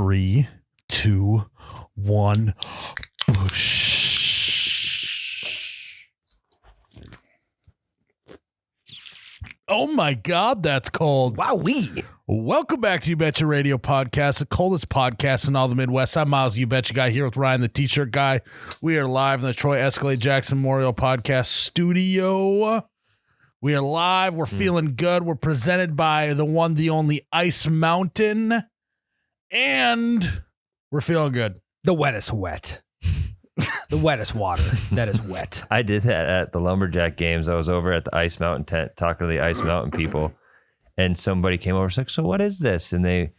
3, 2, 1. Whoosh. Oh my God, that's cold. Wowee. Welcome back to You Betcha Radio Podcast, the coldest podcast in all the Midwest. I'm Miles, You Betcha Guy, here with Ryan, the T-shirt guy. We are live in the Troy Escalade Jackson Memorial Podcast studio. We are live. We're feeling good. We're presented by the one, the only Ice Mountain. And we're feeling good. The wettest wet. The wettest water that is wet. I did that at the Lumberjack games. I was over at the Ice Mountain tent talking to the Ice Mountain people, and somebody came over and was like, "So what is this?" And they,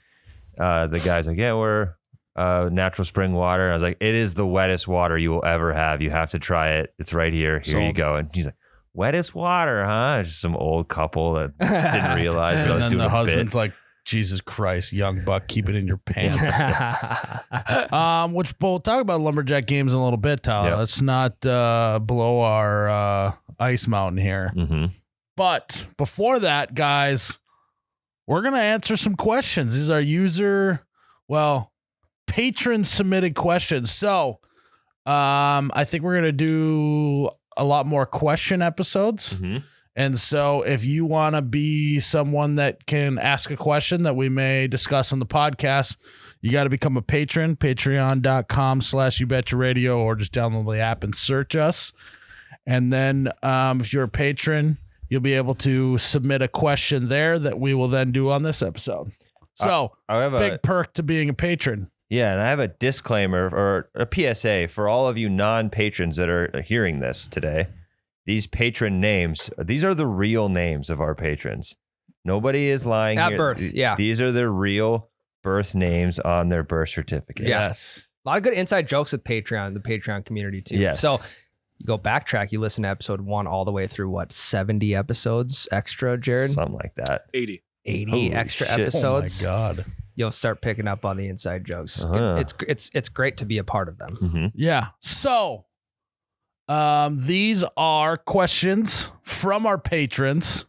the guy's like, "Yeah, we're natural spring water." And I was like, "It is the wettest water you will ever have. You have to try it. It's right here. Here you go." And he's like, "Wettest water, huh?" It's just some old couple that didn't realize. And I was then doing the a husband's bit. like, "Jesus Christ, young buck, keep it in your pants." Which we'll talk about Lumberjack games in a little bit, Tyler. Yep. Let's not blow our Ice Mountain here. Mm-hmm. But before that, guys, we're going to answer some questions. These are patron submitted questions. So I think we're going to do a lot more question episodes. Mm-hmm. And so if you want to be someone that can ask a question that we may discuss on the podcast, you got to become a patron, patreon.com/YouBetchaRadio, or just download the app and search us. And then if you're a patron, you'll be able to submit a question there that we will then do on this episode. So I have big perk to being a patron. Yeah, and I have a disclaimer or a PSA for all of you non-patrons that are hearing this today. These patron names, these are the real names of our patrons. Nobody is lying At here. birth, yeah. These are their real birth names on their birth certificates. Yes. A lot of good inside jokes with Patreon, the Patreon community too. Yes. So you go backtrack, you listen to episode 1 all the way through 70 episodes extra, Jared? Something like that. 80. 80 Holy extra shit. episodes. Oh my God. You'll start picking up on the inside jokes. Uh-huh. It's great to be a part of them. Mm-hmm. Yeah. So these are questions from our patrons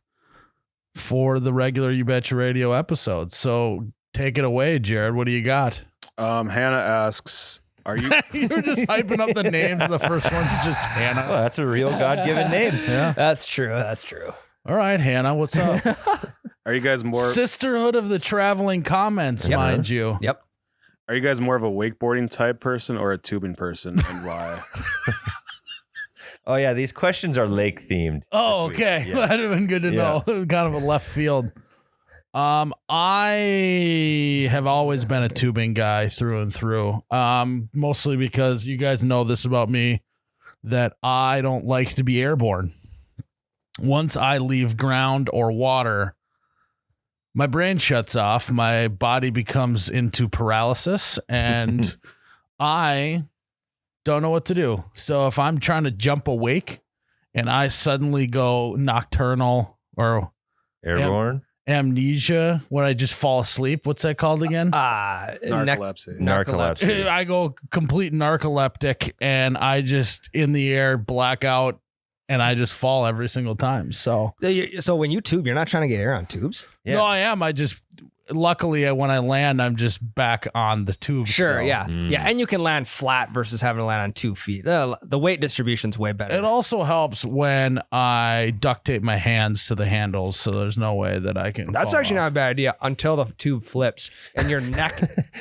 for the regular You Betcha Radio episode. So take it away, Jared. What do you got? Hannah asks, "Are you You're just hyping up the names. The first one's just Hannah. Well, that's a real God-given name. Yeah. That's true. That's true. All right, Hannah. What's up? are you guys more Sisterhood of the Traveling Comments, Yep. mind you. Yep. are you guys more of a wakeboarding type person or a tubing person, and why?" Oh, yeah, these questions are lake themed. Oh, this week. okay. Yeah. That'd have been good to know. Kind of a left field. I have always been a tubing guy through and through. Mostly because you guys know this about me, that I don't like to be airborne. Once I leave ground or water, my brain shuts off. My body becomes into paralysis, and I don't know what to do. So if I'm trying to jump awake and I suddenly go nocturnal or Airborne? amnesia when I just fall asleep, what's that called again? Narcolepsy. Narcolepsy. I go complete narcoleptic and I just in the air black out and I just fall every single time. So So when you tube, you're not trying to get air on tubes? Yeah. no, I am. I just luckily when I land, I'm just back on the tube. Sure, still. yeah. Mm. Yeah, and you can land flat versus having to land on 2 feet. The weight distribution's way better. It also helps when I duct tape my hands to the handles, so there's no way that I can. That's fall actually off. not a bad idea until the tube flips and your neck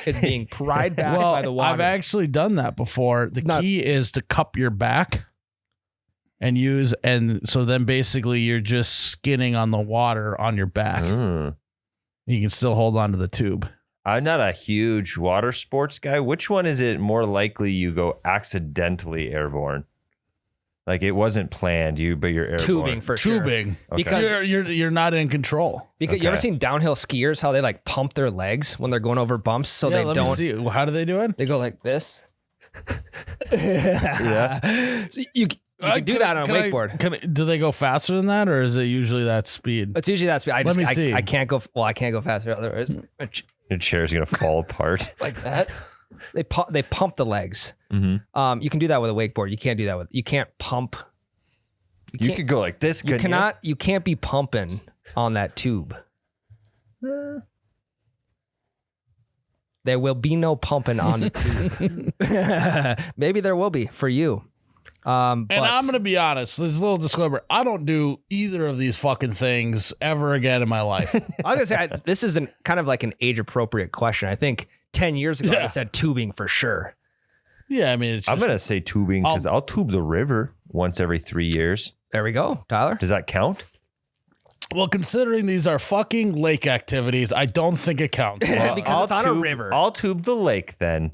is being pried back Well, by the water. I've actually done that before. The key is to cup your back and so then basically you're just skinning on the water on your back. Mm. You can still hold on to the tube. I'm not a huge water sports guy. Which one is it more likely you go accidentally airborne? Like it wasn't planned, but you're airborne. tubing for sure. Tubing. Okay. Because You're not in control. you ever Okay. seen downhill skiers how they like pump their legs when they're going over bumps so they let don't me see. How do they do it? they go like this. Yeah. So you can do that on a wakeboard. Do they go faster than that, or is it usually that speed? It's usually that speed. Let me see. I can't go. Well, I can't go faster. Otherwise, Your chair's gonna fall apart. like that. They pump the legs. Mm-hmm. You can do that with a wakeboard. You can't do that with. You can't pump. You can't- could go like this. You couldn't cannot. You can't be pumping on that tube. There will be no pumping on the tube. Maybe there will be for you. And I'm going to be honest, there's a little disclaimer. I don't do either of these fucking things ever again in my life. I was going to say, this is kind of like an age appropriate question. I think 10 years ago, I said tubing for sure. Yeah, I mean, it's I'm just, going to say tubing because I'll tube the river once every 3 years. There we go. Tyler? Does that count? well, considering these are fucking lake activities, I don't think it counts. Because it's on a river. I'll tube the lake then.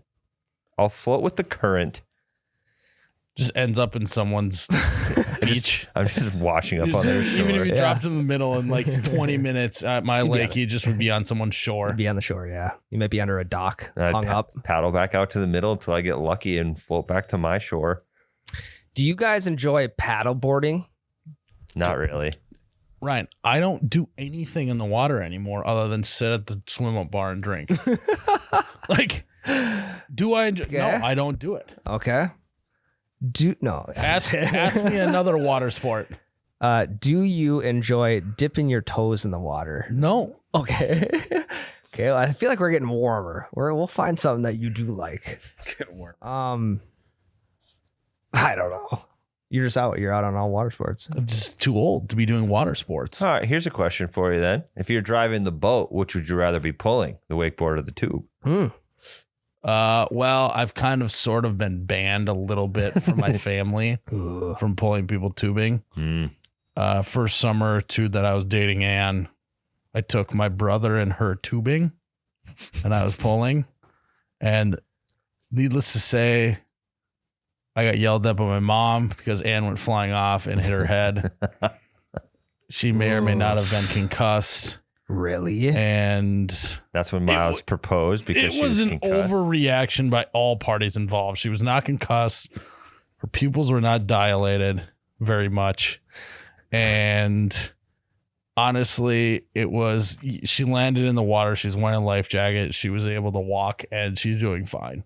I'll float with the current. Just ends up in someone's beach. I'm just washing up on their shore. Even if you dropped in the middle in like 20 minutes at my lake, you just would be on someone's shore. Be on the shore, yeah. You might be under a dock, And I'd hung up. paddle back out to the middle until I get lucky and float back to my shore. Do you guys enjoy paddle boarding? Not really. Ryan, I don't do anything in the water anymore other than sit at the swim up bar and drink. Like, do I enjoy? Okay. No, I don't do it. Okay. No. Ask me another water sport. Do you enjoy dipping your toes in the water? No. Okay. Okay. Well, I feel like we're getting warmer. We'll find something that you do like. Get warm. I don't know. You're out on all water sports. I'm just too old to be doing water sports. All right, here's a question for you then. If you're driving the boat, which would you rather be pulling, the wakeboard or the tube? Well, I've kind of sort of been banned a little bit from my family from pulling people tubing. First summer or two that I was dating Ann, I took my brother and her tubing and I was pulling. And needless to say, I got yelled at by my mom because Ann went flying off and hit her head. She may or may not have been concussed. Really? And That's when Miles proposed because she it was was an concussed. overreaction by all parties involved. She was not concussed. Her pupils were not dilated very much. And honestly, she landed in the water. She's wearing a life jacket. She was able to walk and she's doing fine.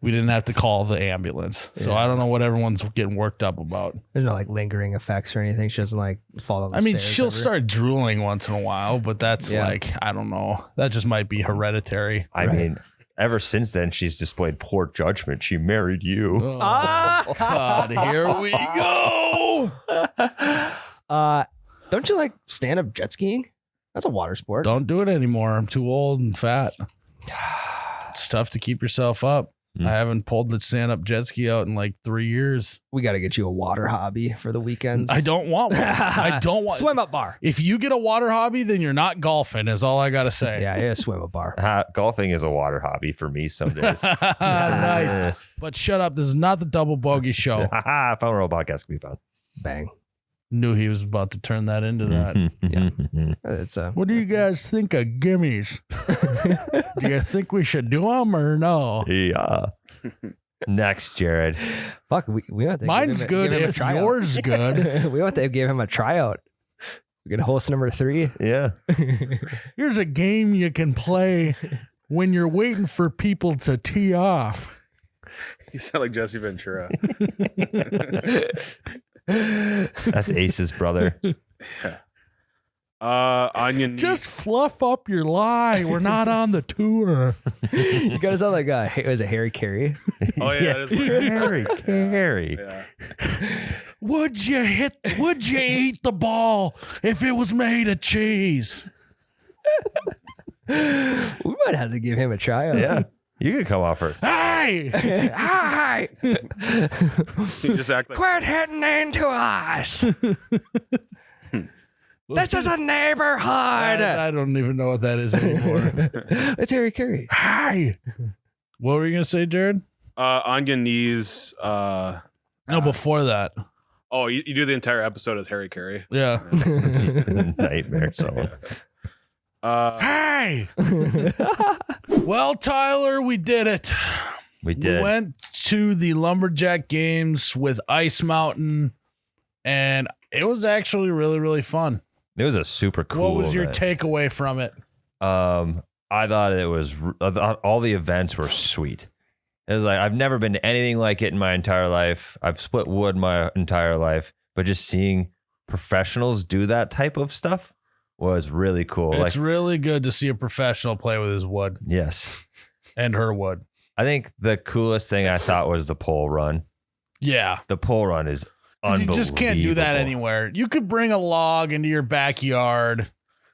We didn't have to call the ambulance. So Yeah. I don't know what everyone's getting worked up about. There's no like lingering effects or anything. She doesn't like fall down the I mean, stairs she'll ever? start drooling once in a while, but that's Yeah. like, I don't know. That just might be hereditary. I mean, ever since then, she's displayed poor judgment. She married you. Oh, God, here we go. Don't you like stand-up jet skiing? That's a water sport. Don't do it anymore. I'm too old and fat. It's tough to keep yourself up. I haven't pulled the stand-up jet ski out in like 3 years. We got to get you a water hobby for the weekends. I don't want one. I don't want swim up bar. If you get a water hobby, then you're not golfing, is all I got to say. Yeah, swim up bar. Golfing is a water hobby for me some days. Nice. But shut up. This is not the Double Bogey Show. Fun Roll Podcast can be fun. Bang. Knew he was about to turn that into that. It's What do you guys think of gimmies? Do you think we should do them or no? Yeah. Next, Jared. fuck. We have to Mine's good give him a if tryout. yours good. We want to give him a tryout. We can host number 3. Yeah. Here's a game you can play when you're waiting for people to tee off. You sound like Jesse Ventura. That's Ace's brother. Onion. Just fluff up your lie. We're not on the tour. You got to sound like was it Harry Carey? Oh yeah, that is Harry. yeah. Would you eat the ball if it was made of cheese? We might have to give him a tryout. Yeah. You could come off first. Hey! Hi. You just act like Quit hitting into us. This is a neighborhood. I don't even know what that is anymore. It's Harry Carey. Hi! What were you going to say, Jared? on your knees. No, before that. Oh, you do the entire episode as Harry Carey. Yeah. Nightmare song. Hey! Well, Tyler, we did it. We did. We went to the Lumberjack Games with Ice Mountain, and it was actually really, really fun. It was a super cool. What was your event. takeaway from it? I thought it was all the events were sweet. It was like I've never been to anything like it in my entire life. I've split wood my entire life, but just seeing professionals do that type of stuff was really cool. It's really good to see a professional play with his wood Yes. and her wood. I think the coolest thing I thought was the pole run. Yeah. The pole run is 'Cause unbelievable. you just can't do that anywhere. You could bring a log into your backyard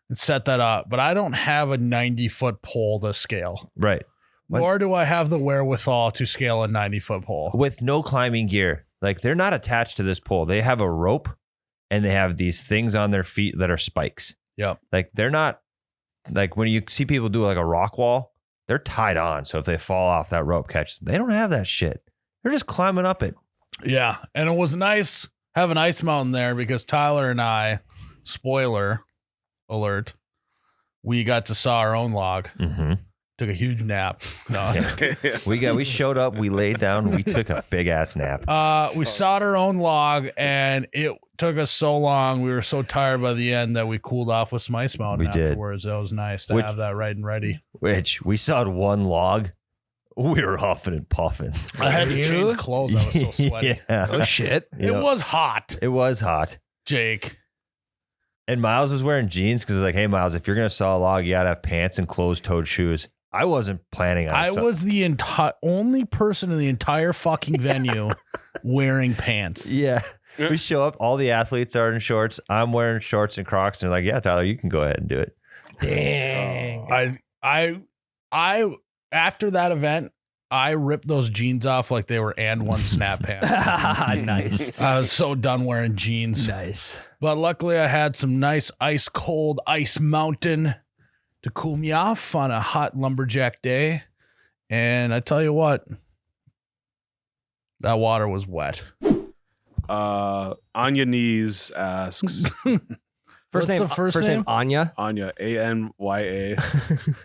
and set that up, but I don't have a 90-foot pole to scale. Right. What? Nor do I have the wherewithal to scale a 90-foot pole. With no climbing gear. Like they're not attached to this pole. They have a rope and they have these things on their feet that are spikes. Yep. Like they're not like when you see people do like a rock wall, they're tied on. So if they fall off, that rope catches them. They don't have that shit. They're just climbing up it. Yeah. And it was nice having Ice Mountain there because Tyler and I, spoiler alert, we got to saw our own log. Mm-hmm. Took a huge nap. No. We showed up, we laid down, we took a big ass nap. We sawed our own log, and it took us so long. We were so tired by the end that we cooled off with some Ice Mountain We did. afterwards. That was nice to have that right and ready. Which we sawed one log. We were huffing and puffing. I had to change clothes. I was so sweaty. Yeah. Oh shit. You know, It was hot, it was hot. Jake. And Miles was wearing jeans because it's like, hey, Miles, if you're going to saw a log, you got to have pants and closed-toed shoes. I wasn't planning on I was the only person in the entire fucking venue wearing pants. Yeah. We show up, all the athletes are in shorts. I'm wearing shorts and Crocs. And they're like, yeah, Tyler, you can go ahead and do it. Dang. I after that event, I ripped those jeans off like they were and one snap pants. Nice. I was so done wearing jeans. Nice. But luckily I had some nice ice cold Ice Mountain to cool me off on a hot lumberjack day. And I tell you what, that water was wet. Anya Knees asks First What's name, the first name? Anya. Anya Anya,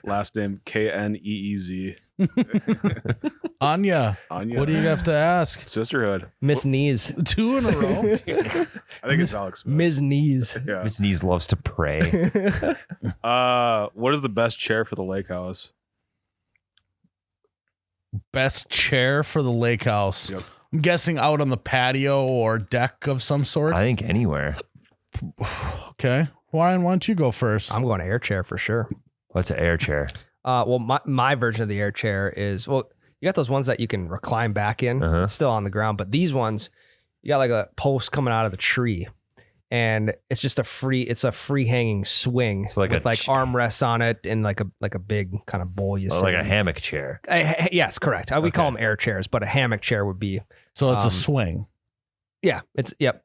last name Kneez. Anya, Anya. what do you have to ask? Sisterhood. Miss Knees. 2 in a row? I think it's Alex Smith. Ms. Knees. Yeah. Miss Knees loves to pray. What is the best chair for the lake house? Best chair for the lake house. Yep. I'm guessing out on the patio or deck of some sort. I think anywhere. Okay. Ryan, why don't you go first? I'm going to air chair for sure. What's an air chair? Well, my version of the air chair is, well, you got those ones that you can recline back in. Uh-huh. It's still on the ground, but these ones, you got like a post coming out of the tree, and it's just a free hanging swing So like with a like armrests on it and like a big kind of bowl you Oh, sit like a in. hammock chair. Yes, correct. We call them air chairs, but a hammock chair would be, So it's a swing. yeah, it's, yep.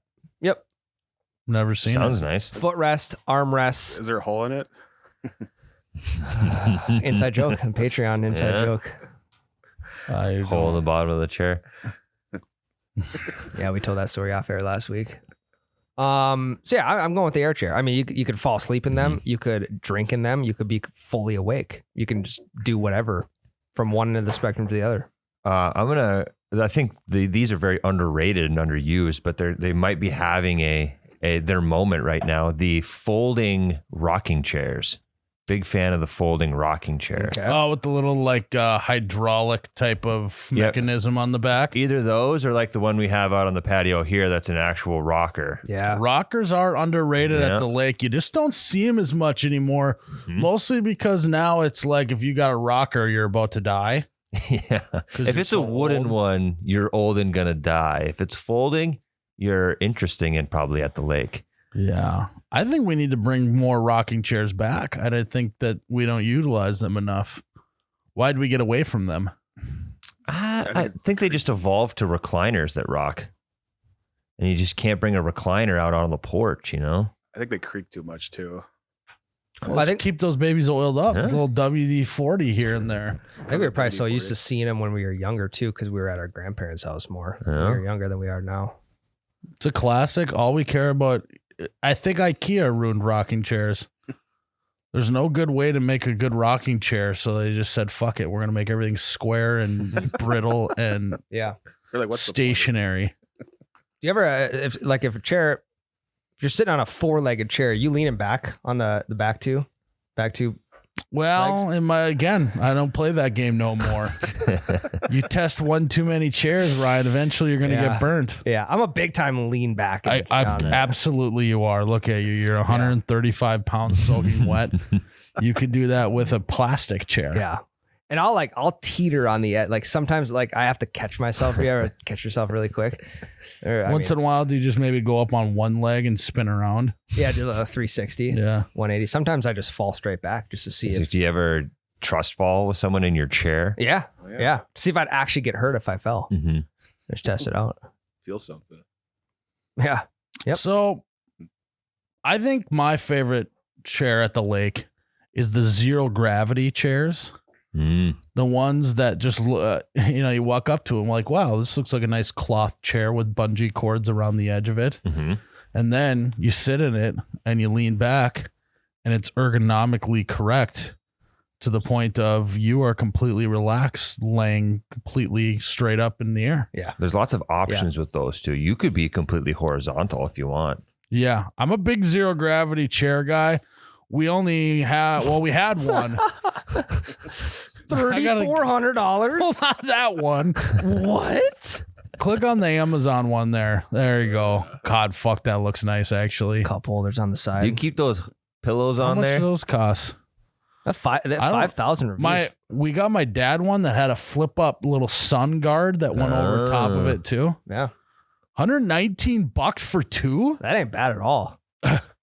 Never seen Sounds it. nice. Footrest, armrests, Is there a hole in it? inside joke on Patreon, inside Yeah. joke. I Hole in the don't- bottom of the chair. Yeah, we told that story off air last week. So yeah, I'm going with the air chair. I mean, you could fall asleep in them, you could drink in them, you could be fully awake. You can just do whatever from one end of the spectrum to the other. I think these are very underrated and underused, but they might be having their moment right now. The folding rocking chairs. Big fan of the folding rocking chair. Okay. Oh, with the little like hydraulic type of Yep. mechanism on the back. Either those or like the one we have out on the patio here that's an actual rocker. Yeah. Rockers are underrated Yeah. at the lake. You just don't see them as much anymore. Mhm. Mostly because now it's like if you got a rocker, you're about to die. Yeah. 'Cause If you're it's so a wooden old. one, you're old and gonna die. If it's folding, you're interesting and probably at the lake. Yeah. I think we need to bring more rocking chairs back. I think that we don't utilize them enough. Why'd we get away from them? I think they just evolved to recliners that rock. And you just can't bring a recliner out on the porch, you know? I think they creak too much too. Let's think- keep those babies oiled up. Yeah. A little WD-40 here and there. I think we were probably so used to seeing them when we were younger too, because we were at our grandparents' house more. Yeah. We were younger than we are now. It's a classic. All we care about. I think IKEA ruined rocking chairs. There's no good way to make a good rocking chair, so they just said, "Fuck it, we're gonna make everything square and brittle and Yeah. You're like, what's the point? stationary." You ever, if a chair, if you're sitting on a 4-legged chair, you leaning back on the back two Well, I don't play that game no more. You test one too many chairs, Ryan. Eventually, you're going to Yeah. get burnt. Yeah, I'm a big time lean back. Absolutely, you are. Look at you. You're 135 pounds soaking wet. You could do that with a plastic chair. Yeah. And I'll teeter on the edge. Like sometimes I have to catch myself. You ever catch yourself really quick? Once in a while, do you just maybe go up on one leg and spin around? Yeah, do a 360, Yeah. 180. Sometimes I just fall straight back just to see So if. do you ever trust fall with someone in your chair? Yeah, Oh, yeah. See if I'd actually get hurt if I fell. Mm-hmm. Just test it out. Feel something. Yeah. Yep. So I think my favorite chair at the lake is the zero gravity chairs. Mm. The ones that just, you walk up to them like, wow, this looks like a nice cloth chair with bungee cords around the edge of it. Mm-hmm. And then you sit in it and you lean back and it's ergonomically correct to the point of you are completely relaxed, laying completely straight up in the air. There's lots of options with those too. You could be completely horizontal if you want. Yeah. I'm a big zero gravity chair guy. We had one. $3,400. Not that one. What? Click on the Amazon one there. There you go. God, fuck, that looks nice actually. Cup holders on the side. Do you keep those pillows How on much there? do those cost? That I don't- 5,000 reviews. We got my dad one that had a flip up little sun guard that went over top of it too. Yeah, $119 for two? that ain't bad at all.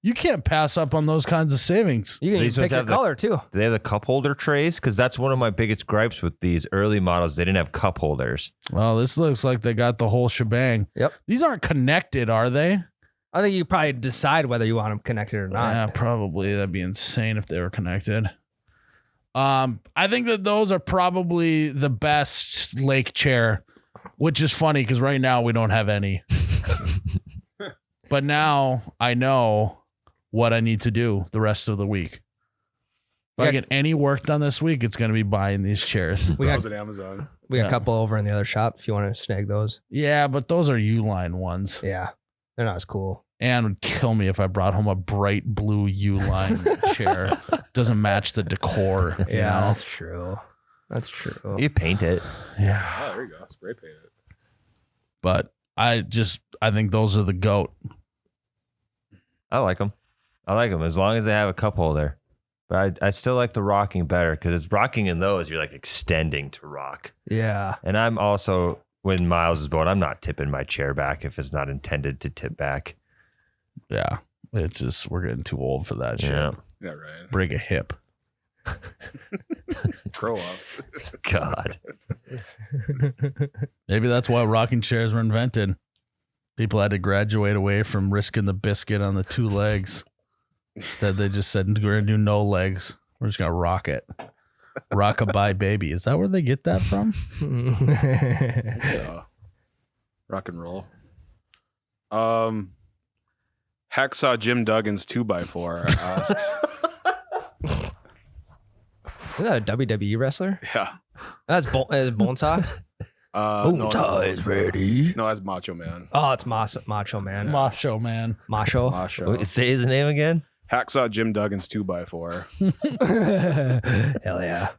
You can't pass up on those kinds of savings. You can These even ones pick your have the- color too. Do they have the cup holder trays? Because that's one of my biggest gripes with these early models. They didn't have cup holders. Well, this looks like they got the whole shebang. Yep. These aren't connected, are they? I think you probably decide whether you want them connected or not. Yeah, probably. That'd be insane if they were connected. I think that those are probably the best lake chair, which is funny because right now we don't have any. But now I know what I need to do the rest of the week. If I Yeah. get any work done this week, it's going to be buying these chairs. We got Browse at Amazon. we got Yeah. a couple over in the other shop if you want to snag those. Yeah, but those are U-line ones. Yeah, they're not as cool. And it would kill me if I brought home a bright blue U-line chair. Doesn't match the decor. you Yeah, know? that's true. That's true. You paint it. Yeah. Oh, there you go. Spray paint it. But I think those are the GOAT. I like them. As long as they have a cup holder. But I still like the rocking better because it's rocking in those. You're like extending to rock. Yeah, And I'm also, when Miles is boat, I'm not tipping my chair back if it's not intended to tip back. Yeah. It's just, we're getting too old for that shit. Yeah. Yeah, right. Break a hip. Grow up. God. Maybe that's why rocking chairs were invented. People had to graduate away from risking the biscuit on the two legs. Instead, they just said, we're going to do no legs. We're just going to rock it. Rockabye baby. Is that where they get that from? So, rock and roll. Hacksaw Jim Duggan's 2x4 asks. Is that a WWE wrestler? Yeah. That's Bonesaw. No, ready. No, that's Macho Man. Oh, it's Macho Man. Macho man. Macho. Macho. Say his name again. Hacksaw Jim Duggan's 2x4. Hell yeah.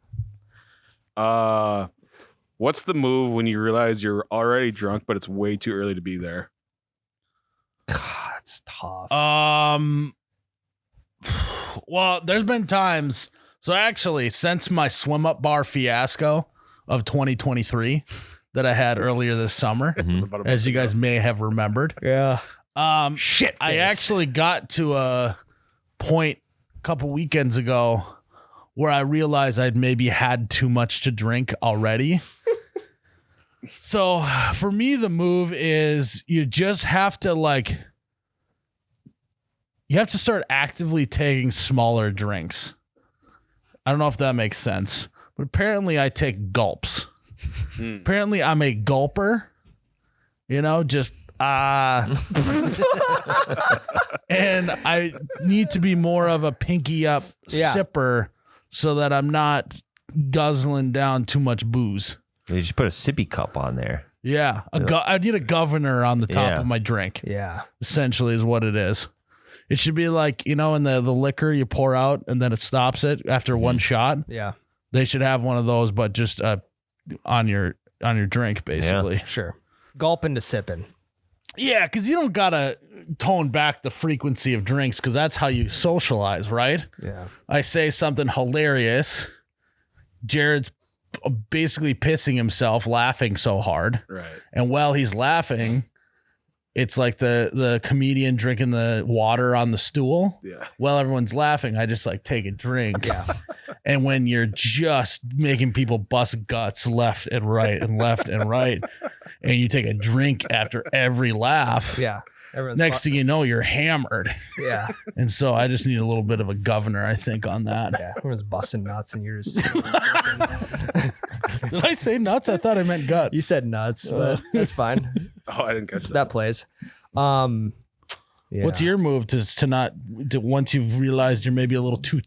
What's the move when you realize you're already drunk, but it's way too early to be there? God, it's tough. Well, there's been times. So actually, since my swim up bar fiasco of 2023 that I had earlier this summer, Mhm. About a as month you guys ago. may have remembered, yeah. shit. I actually got to a point a couple weekends ago where I realized I'd maybe had too much to drink already. So for me, the move is you just have to you have to start actively taking smaller drinks. I don't know if that makes sense, but apparently I take gulps. Apparently I'm a gulper, just and I need to be more of a pinky up Yeah. sipper so that I'm not guzzling down too much booze. You just put a sippy cup on there. Yeah, I need a governor on the top Yeah. of my drink. Yeah. Essentially, is what it is. It should be like, in the liquor you pour out and then it stops it after one shot. Yeah, They should have one of those, but just on your drink, basically. sure. Gulping to sipping. Yeah, because you don't gotta tone back the frequency of drinks, because that's how you socialize, right? Yeah. I say something hilarious. Jared's basically pissing himself, laughing so hard, Right. and while he's laughing, it's like the comedian drinking the water on the stool. Yeah. While everyone's laughing, I just like take a drink. Yeah. And when you're just making people bust guts left and right and left and right, and you take a drink after every laugh, Yeah. Everyone's next thing you know, you're hammered. Yeah. And so I just need a little bit of a governor, I think, on that. Yeah. Everyone's busting nuts and you're just. Did I say nuts? I thought I meant guts. You said nuts, but that's fine. Oh, I didn't catch that. That plays. Yeah. What's your move to not once you've realized you're maybe a little too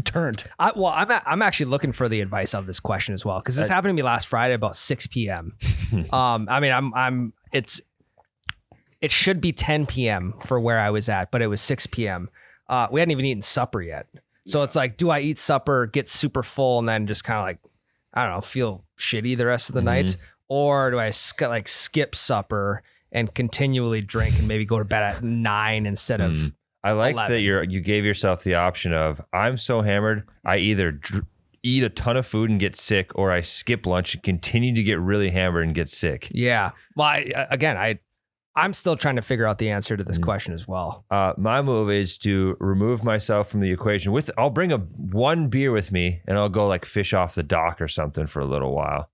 turned? I'm actually looking for the advice of this question as well, because this happened to me last Friday about 6 p.m. I mean, it should be 10 p.m. for where I was at, but it was 6 p.m. We hadn't even eaten supper yet, so it's like, do I eat supper, get super full, and then just kind of like, I don't know, feel shitty the rest of the night, or do I skip supper and continually drink and maybe go to bed at 9 instead of I like 11. that you gave yourself the option of, I'm so hammered, I either eat a ton of food and get sick, or I skip lunch and continue to get really hammered and get sick. Yeah. Well, I'm still trying to figure out the answer to this question as well. My move is to remove myself from the equation. I'll bring one beer with me and I'll go like fish off the dock or something for a little while.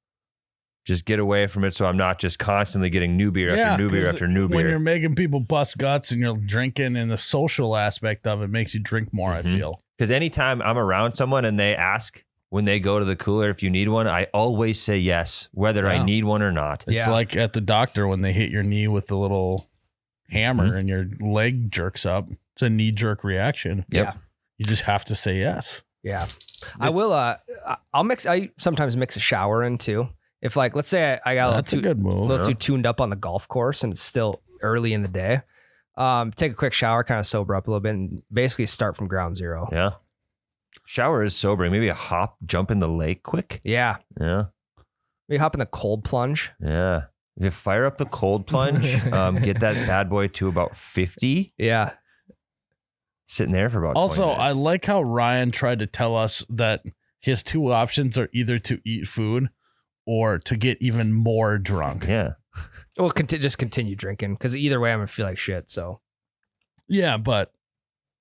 Just get away from it, so I'm not just constantly getting new beer after new beer 'cause after new When beer. you're making people bust guts and you're drinking, and the social aspect of it makes you drink more, I feel. Because anytime I'm around someone and they ask when they go to the cooler if you need one, I always say yes, whether I Yeah. need one or not. It's Yeah. like at the doctor when they hit your knee with the little hammer and your leg jerks up. It's a knee jerk reaction. Yep. Yeah. You just have to say yes. Yeah. I will. I sometimes mix a shower in too. If like, let's say I got That's a good a move. little too tuned up on the golf course and it's still early in the day. Take a quick shower, kind of sober up a little bit, and basically start from ground zero. Yeah. Shower is sobering. Maybe a jump in the lake quick. Yeah. Yeah. Maybe hop in the cold plunge. Yeah. If you fire up the cold plunge, get that bad boy to about 50, Yeah. sitting there for about 20 Also, I minutes. like how Ryan tried to tell us that his two options are either to eat food or to get even more drunk. Yeah. Well, just continue drinking, because either way I'm gonna feel like shit. So Yeah, but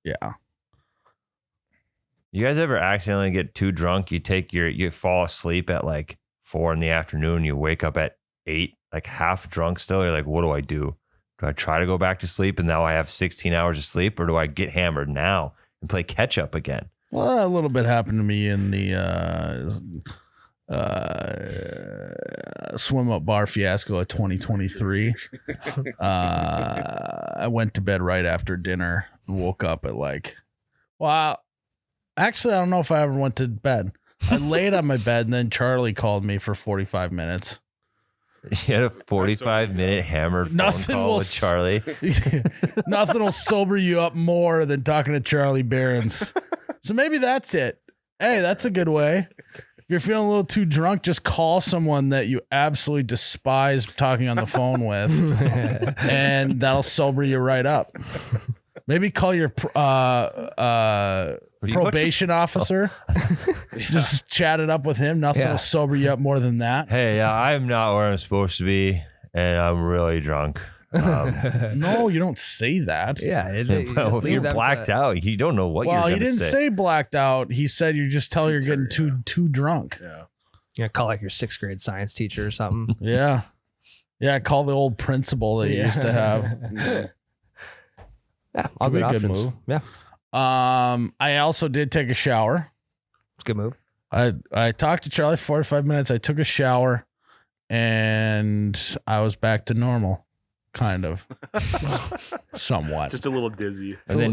yeah. You guys ever accidentally get too drunk? You fall asleep at like 4 p.m. You wake up at 8, like half drunk still. You're like, what do I do? Do I try to go back to sleep and now I have 16 hours of sleep, or do I get hammered now and play catch up again? Well, a little bit happened to me in the swim up bar fiasco of 2023. I went to bed right after dinner and woke up at actually, I don't know if I ever went to bed. I laid on my bed and then Charlie called me for 45 minutes. You had a 45-minute hammered phone Nothing call will with Charlie. Nothing will sober you up more than talking to Charlie Behrens. So maybe that's it. Hey, that's a good way. If you're feeling a little too drunk, just call someone that you absolutely despise talking on the phone with, and that'll sober you right up. Maybe call your probation officer. Just chat it up with him. Nothing will sober you up more than that. Hey, I'm not where I'm supposed to be, and I'm really drunk. No, you don't say that. yeah. Well, if you're blacked out, you don't know what you're Well, going he to didn't say blacked out. He said you just tell you're getting too drunk. Yeah. Yeah, call like your 6th grade science teacher or something. Yeah. Yeah, call the old principal that you used to have. Yeah, all Could be good a good options. move. Yeah, I also did take a shower. it's a good move. I talked to Charlie for 45 minutes. I took a shower and I was back to normal. kind of, somewhat. Just a little dizzy. And then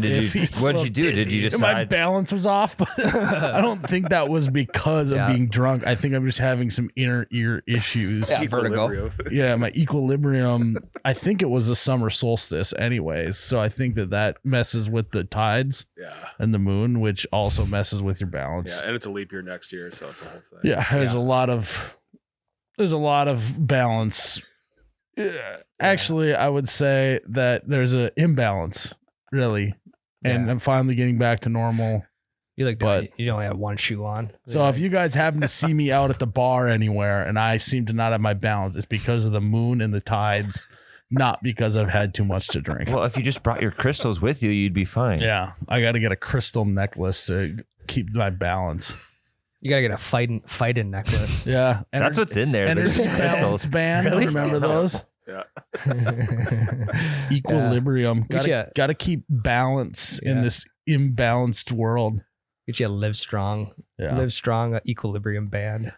what did you do? Did you My decide? balance was off, but I don't think that was because of Yeah. being drunk. I think I'm just having some inner ear issues. Yeah, vertigo. Equilibrium. Yeah, my equilibrium. I think it was the summer solstice, anyways. So I think that messes with the tides Yeah. and the moon, which also messes with your balance. Yeah, and it's a leap year next year, so it's a whole thing. Yeah, there's a lot of balance. Yeah. Actually, I would say that there's an imbalance, really, and Yeah. I'm finally getting back to normal. You like, But- you only have one shoe on. So if you guys happen to see me out at the bar anywhere and I seem to not have my balance, it's because of the moon and the tides, not because I've had too much to drink. Well, if you just brought your crystals with you, you'd be fine. Yeah, I got to get a crystal necklace to keep my balance. you gotta get a fighting necklace. Yeah, That's what's in there. energy There's balance crystals. band. Really? Remember those? Yeah. Equilibrium. Get ya- Gotta keep balance in Yeah. this imbalanced world. Get you a Live Strong, Yeah. Live Strong Equilibrium band.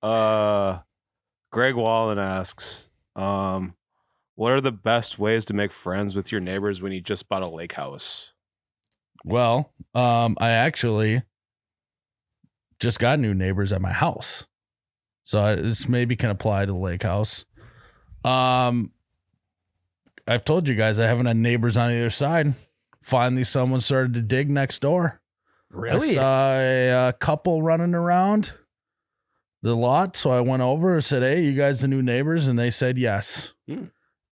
Greg Wallen asks, what are the best ways to make friends with your neighbors when you just bought a lake house? Well, I actually just got new neighbors at my house, so this maybe can apply to the lake house. I've told you guys I haven't had neighbors on either side. Finally, someone started to dig next door. I saw a couple running around the lot, so I went over and said, "Hey, you guys the new neighbors?" And they said yes. Hmm.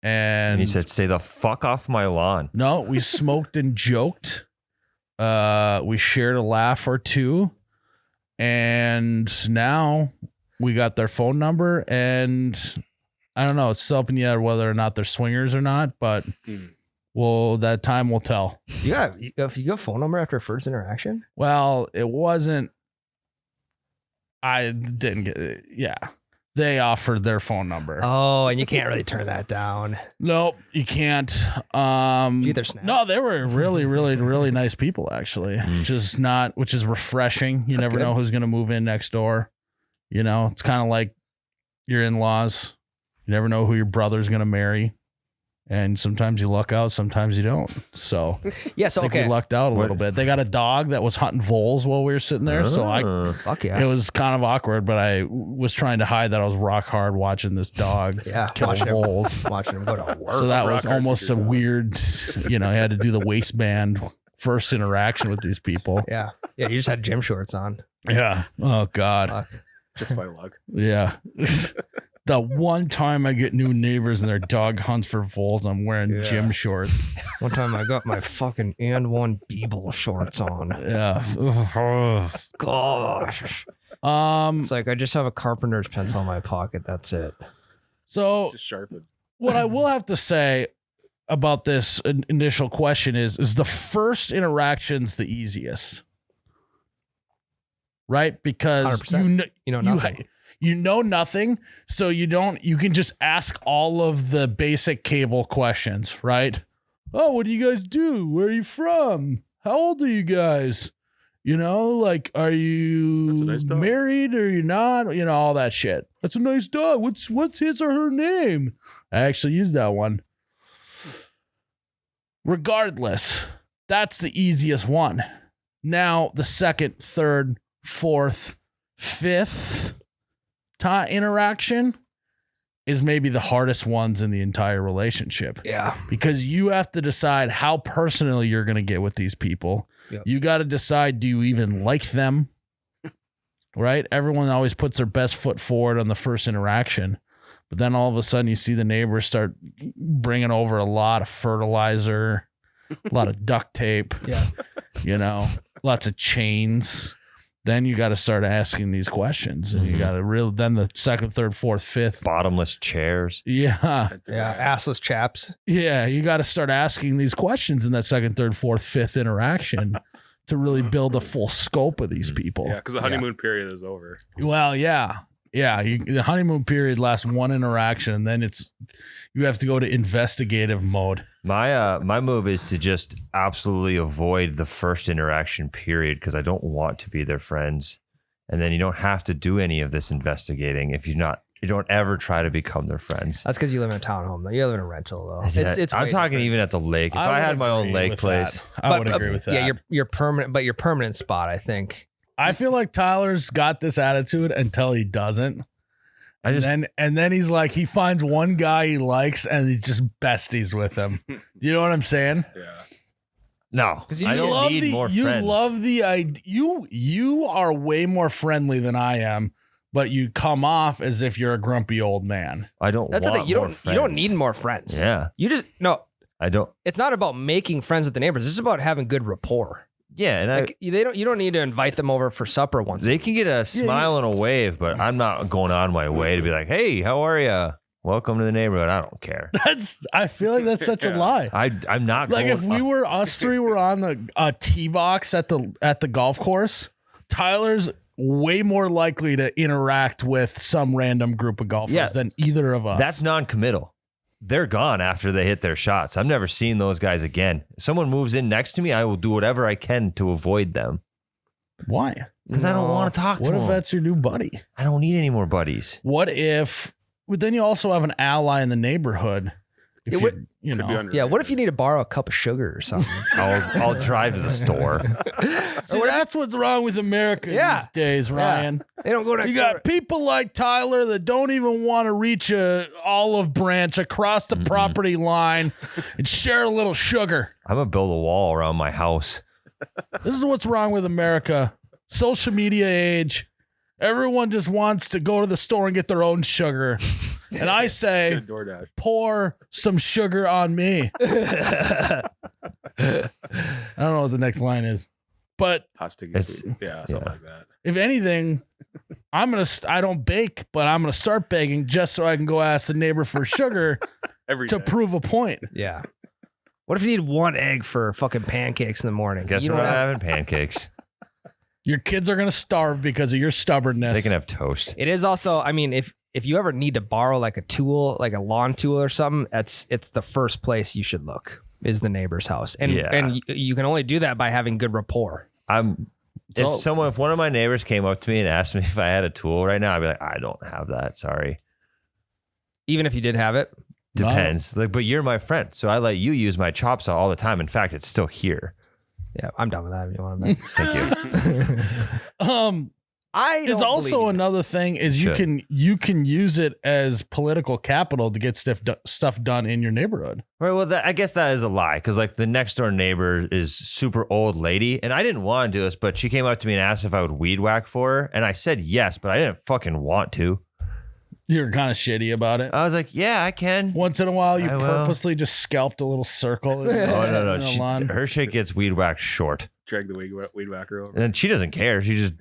And And he said, "Stay the fuck off my lawn." no, we smoked and joked. We shared a laugh or two. And now we got their phone number. And I don't know. It's still up in the air whether or not they're swingers or not. But well, that time will tell. If you got phone number after first interaction, Well, it wasn't. I didn't get it. Yeah. They offered their phone number. oh, and you can't really turn that down. Nope, you can't. You get their snap. No, they were really, really, really nice people, actually. Which is refreshing. You That's never good. know who's going to move in next door. You know, it's kind of like your in-laws. You never know who your brother's going to marry. And sometimes you luck out, sometimes you don't. So Yeah, so I think okay. we lucked out a What- little bit. They got a dog that was hunting voles while we were sitting there. So Fuck yeah. it was kind of awkward, but I was trying to hide that I was rock hard watching this dog Yeah, kill watching him. voles. Watching him go to work. So that was rock hard almost a secret. weird, you know, I had to do the waistband first interaction with these people. yeah. Yeah, you just had gym shorts on. Yeah. Oh God. Fuck. Just by luck. Yeah. The one time I get new neighbors and their dog hunts for voles, I'm wearing Yeah. gym shorts. One time I got my fucking and one Beeble shorts on. Yeah. Gosh. It's like I just have a carpenter's pencil in my pocket. That's it. So Just sharpened. what I will have to say about this initial question is the first interaction's the easiest, right? Because 100%. You know nothing. you know nothing, so you can just ask all of the basic cable questions, right? Oh, what do you guys do? Where are you from? How old are you guys? You know, like, are That's a you nice dog. married or you're not? You know, all that shit. That's a nice dog. What's his or her name? I actually used that one. Regardless, that's the easiest one. Now, the second, third, fourth, fifth interaction is maybe the hardest ones in the entire relationship Yeah. because you have to decide how personal you're going to get with these people. Yep. You got to decide, do you even like them? Right? Everyone always puts their best foot forward on the first interaction. But then all of a sudden you see the neighbors start bringing over a lot of fertilizer, a lot of duct tape, Yeah. you know, lots of chains. Then you got to start asking these questions, and you Mhm. got to then the second, third, fourth, fifth. Bottomless chairs. Yeah. Yeah. Assless chaps. Yeah. You got to start asking these questions in that second, third, fourth, fifth interaction to really build a full scope of these people. Yeah, because the honeymoon period is over. Well, yeah. Yeah. The honeymoon period lasts one interaction, and then you have to go to investigative mode. My move is to just absolutely avoid the first interaction period because I don't want to be their friends. And then you don't have to do any of this investigating if you're not You don't ever try to become their friends. That's because you live in a townhome. Though. You live in a rental though. Yeah, It's I'm way talking different. even at the lake. If I would had my own agree lake with place, that. I would agree with that. Yeah, your permanent, but your permanent spot, I think. I feel like Tyler's got this attitude until he doesn't. I just And then he's like, he finds one guy he likes and he's just besties with him. You know what I'm saying? Yeah. no. you I don't love need the, more you friends. love the idea. You are way more friendly than I am, but you come off as if you're a grumpy old man. I don't. That's the want thing. You more don't friends. need more friends. Yeah, You just no. I don't. It's not about making friends with the neighbors. It's about having good rapport. Yeah, and Like you don't need to invite them over for supper once. they can get a smile and a wave, but I'm not going on my way to be like, "Hey, how are you? Welcome to the neighborhood." I don't care. I feel like that's such a lie. I'm not Like going, if we were us three were on a tee box at the golf course, Tyler's way more likely to interact with some random group of golfers Yeah. than either of us. That's non-committal. They're gone after they hit their shots. I'm never seeing those guys again. If someone moves in next to me, I will do whatever I can to avoid them why. because I don't want to talk to What if them. that's your new buddy? I don't need any more buddies. What if? But then you also have an ally in the neighborhood. If It you, would- you Could be know, under. Yeah. What if you need to borrow a cup of sugar or something? I'll drive to the store. See, that's what's wrong with America Yeah. these days, Ryan. They don't go next You door. got people like Tyler that don't even want to reach a olive branch across the property line and share a little sugar. I'm gonna build a wall around my house. This is what's wrong with America. Social media age. Everyone just wants to go to the store and get their own sugar. And I say, Good DoorDash. pour some sugar on me. I don't know what the next line is. But Hot sticky It's- sweet. Yeah, something yeah. like that. if anything, I don't bake, but I'm going to start baking just so I can go ask the neighbor for sugar Every to day. prove a point. Yeah. What if you need one egg for fucking pancakes in the morning? Guess you we're don't not have- having pancakes. Your kids are going to starve because of your stubbornness. They can have toast. It is also, I mean, if you ever need to borrow like a tool, like a lawn tool or something, it's the first place you should look is the neighbor's house. And Yeah. and you can only do that by having good rapport. If one of my neighbors came up to me and asked me if I had a tool right now, I'd be like, I don't have that. Sorry. Even if you did have it. No. Depends. Like, but you're my friend, so I let you use my chop saw all the time. In fact, it's still here. Yeah, I'm done with that if you want to. Thank you. It's also another thing is you can use it as political capital to get stuff done in your neighborhood. Right. Well, I guess that is a lie because like the next door neighbor is super old lady, and I didn't want to do this, but she came up to me and asked if I would weed whack for her, and I said yes, but I didn't fucking want to. You're kind of shitty about it. I was like, yeah, I can. Once in a while, you I will. purposely just scalped a little circle. Oh no, in the no, lawn. her shit gets weed whacked short, Drag the weed whacker over. and she doesn't care. She just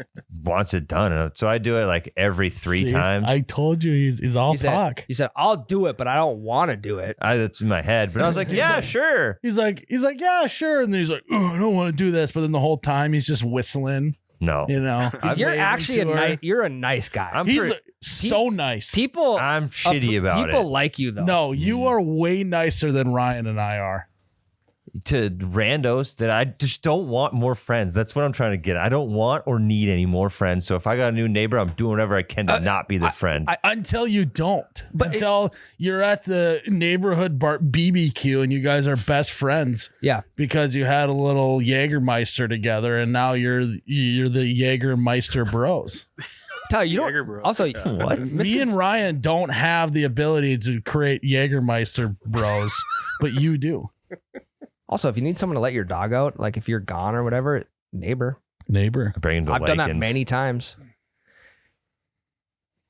wants it done, and so I do it like every three See? times. I told you he's all talk. You said I'll do it, but I don't want to do it. That's in my head, but I was like, yeah, sure. He's like, yeah, sure. And then he's like, oh, I don't want to do this. But then the whole time he's just whistling, No, you know. You're waving actually to her. you're a nice guy. I'm He's pretty- so nice. people I'm shitty about people it. like you though. No, you are way nicer than Ryan and I are. To randos that I just don't want more friends. That's what I'm trying to get at. I don't want or need any more friends. So if I got a new neighbor, I'm doing whatever I can to not be the friend. Until you don't. Until you're at the neighborhood BBQ and you guys are best friends Yeah. because you had a little Jägermeister together and now you're the Jägermeister bros. Tyler, you Jaeger, don't. bro. Also, What? Me and Ryan don't have the ability to create Jägermeister bros, but you do. Also, if you need someone to let your dog out, like if you're gone or whatever, neighbor. Neighbor. Bring him to I've done that Lakins. many times.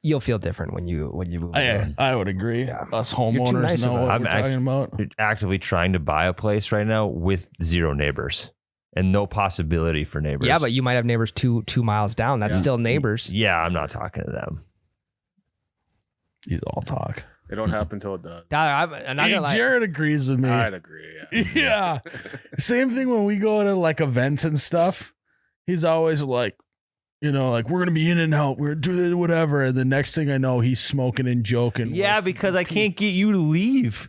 You'll feel different when you move. around. I would agree. Yeah. Us too homeowners nice know about it. what I'm we're talking about. Actively trying to buy a place right now with zero neighbors and no possibility for neighbors. Yeah, but you might have neighbors 2 miles down. That's still neighbors. yeah, I'm not talking to them. He's all talk. It don't happen until it does. Tyler, I'm not Hey, gonna lie. Jared agrees with me. I'd agree. Yeah. Yeah. Same thing when we go to like events and stuff. He's always like, you know, like we're gonna be in and out. We're doing whatever. And the next thing I know, he's smoking and joking. Yeah, with- because I can't get you to leave.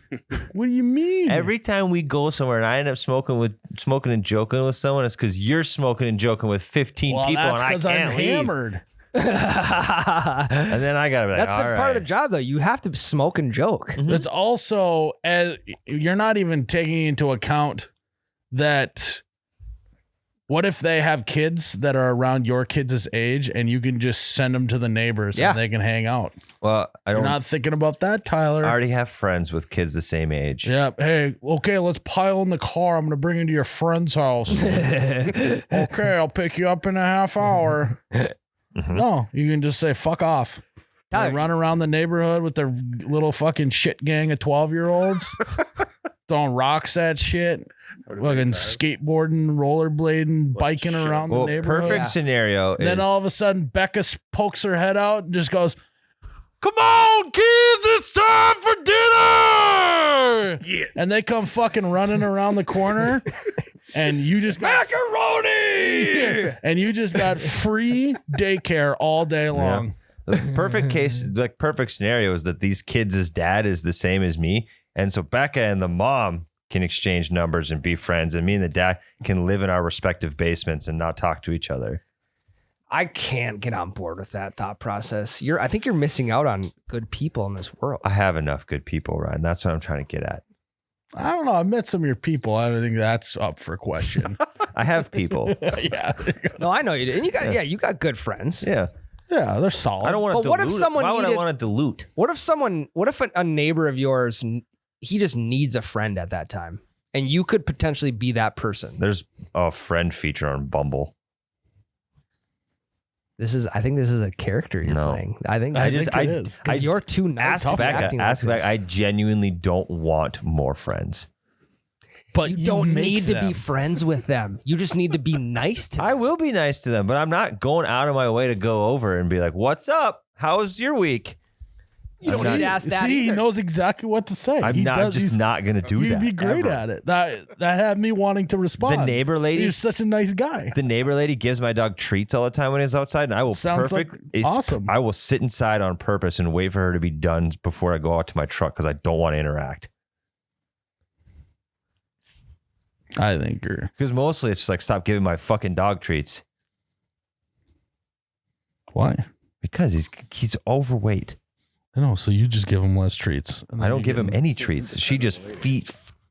What do you mean? Every time we go somewhere and I end up smoking and joking with someone, it's because you're smoking and joking with 15 well, people that's and I because can't I'm leave. hammered. And then I gotta be like, That's all the part of the right. job, though. You have to smoke and joke. It's also as you're not even taking into account that what if they have kids that are around your kids' age and you can just send them to the neighbors Yeah. and they can hang out. Well, I You're don't. not thinking about that, Tyler. I already have friends with kids the same age. Yeah. Hey, okay, let's pile in the car. I'm going to bring you to your friend's house. Okay, I'll pick you up in a half hour. Mhm. No, you can just say, fuck off. They Tyler, run around the neighborhood with their little fucking shit gang of 12-year-olds, throwing rocks at shit, fucking skateboarding, rollerblading, biking shit. around Well, the neighborhood. perfect Yeah. scenario is Then all of a sudden, Becca pokes her head out and just goes, "Come on, kids, it's time for dinner!" Yeah. And they come fucking running around the corner, and you just got macaroni, and you just got free daycare all day long. the perfect case, like perfect scenario is that these kids' dad is the same as me. And so Becca and the mom can exchange numbers and be friends. And me and the dad can live in our respective basements and not talk to each other. I can't get on board with that thought process. I think you're missing out on good people in this world. I have enough good people, Ryan. That's what I'm trying to get at. I don't know. I met some of your people. I don't think that's up for question. I have people. Yeah, No, I know you do. And you got good friends. Yeah. yeah, they're solid. I don't want to But what if dilute. someone Why would I needed- want to dilute? What if a neighbor of yours, he just needs a friend at that time, and you could potentially be that person? There's a friend feature on Bumble. I think this is a character you're No. playing. I think I just think it is. because you're too nice. Ask to be Becca. acting like Ask Becca. this. I genuinely don't want more friends. But You don't make need to them. be friends with them. You just need to be nice to them. I will be nice to them, but I'm not going out of my way to go over and be like, "What's up? How's your week?" You don't I'm need to not- ask that See, he either. knows exactly what to say. I'm He not does- just he's- not going to do You'd that. be great ever. at it. That had me wanting to respond. The neighbor lady. You're such a nice guy. The neighbor lady gives my dog treats all the time when he's outside, and I will Sounds like awesome. I will sit inside on purpose and wait for her to be done before I go out to my truck because I don't want to interact. I think you're. Because mostly it's just like, stop giving my fucking dog treats Why? because he's overweight. I know. So you just give him less treats. and I then don't you give him any treats. She just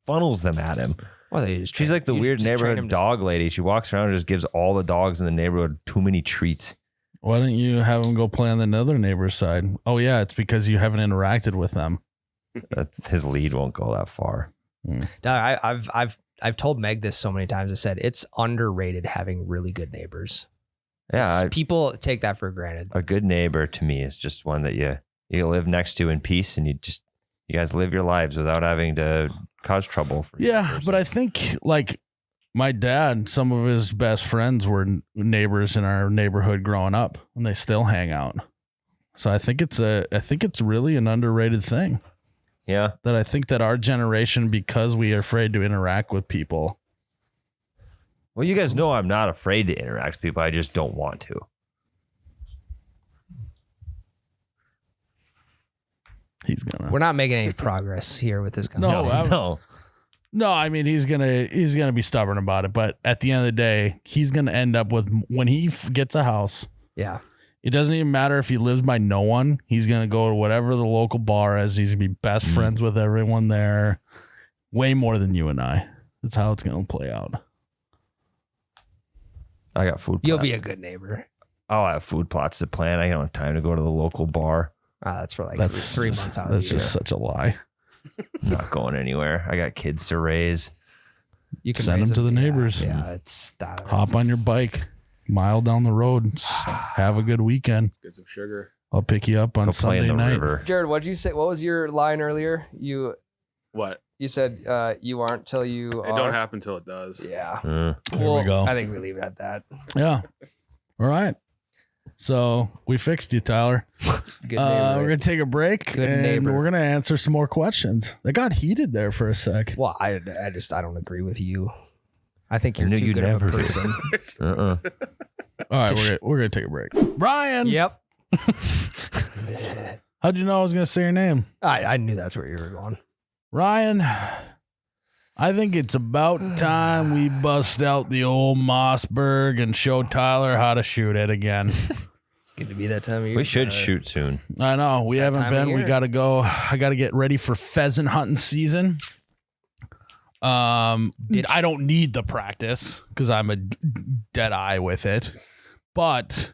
funnels them at him. Well, you just She's train- like the you weird just train neighborhood him to- dog lady. She walks around and just gives all the dogs in the neighborhood too many treats. Why don't you have him go play on the other neighbor's side? Oh yeah, it's because you haven't interacted with them. That's, his lead won't go that far. Dad, I've told Meg this so many times. I said it's underrated having really good neighbors. Yeah, People take that for granted. a good neighbor to me is just one that you live next to in peace, and you guys live your lives without having to cause trouble. For Yeah, but I think like my dad, some of his best friends were neighbors in our neighborhood growing up, and they still hang out. So I think it's really an underrated thing. yeah, That I think that our generation, because we are afraid to interact with people. well, you guys know I'm not afraid to interact with people. I just don't want to. He's gonna. We're not making any progress here with this conversation. No, I'm- no. No, I mean he's gonna be stubborn about it, but at the end of the day, he's gonna end up with when he gets a house. Yeah. It doesn't even matter if he lives by no one. He's gonna go to whatever the local bar is. He's gonna be best friends with everyone there, way more than you and I. That's how it's gonna play out. I got food. You'll plots. be a good neighbor. I'll have food plots to plan. I don't have time to go to the local bar. That's for like That's three just- months out of That's the year. just such a lie. I'm not going anywhere. I got kids to raise. You Send raise them to the yeah, neighbors. Yeah, it's that. Hop on your bike, mile down the road. Have a good weekend. Get some sugar. I'll pick you up on Go play Sunday in the night. river. Jared, what'd you say? What was your line earlier? You What? said you aren't till you It are. don't happen till it does. Yeah. Mm. There we go. I think we leave it at that. Yeah. All right. So we fixed you, Tyler. Good We're neighbor. gonna take a break Good and neighbor. we're gonna answer some more questions. They got heated there for a sec. Well, I don't agree with you. I think you're knew too you'd good of a never do. person. Uh-uh. All right, we're gonna take a break. Ryan, Yep. how'd you know I was gonna say your name? I knew that's where you were going. Ryan, I think it's about time we bust out the old Mossberg and show Tyler how to shoot it again. Good to be that time of year. We should shoot soon. I know we that haven't time of been. We year. got to go. I got to get ready for pheasant hunting season. I don't need the practice because I'm a dead eye with it, but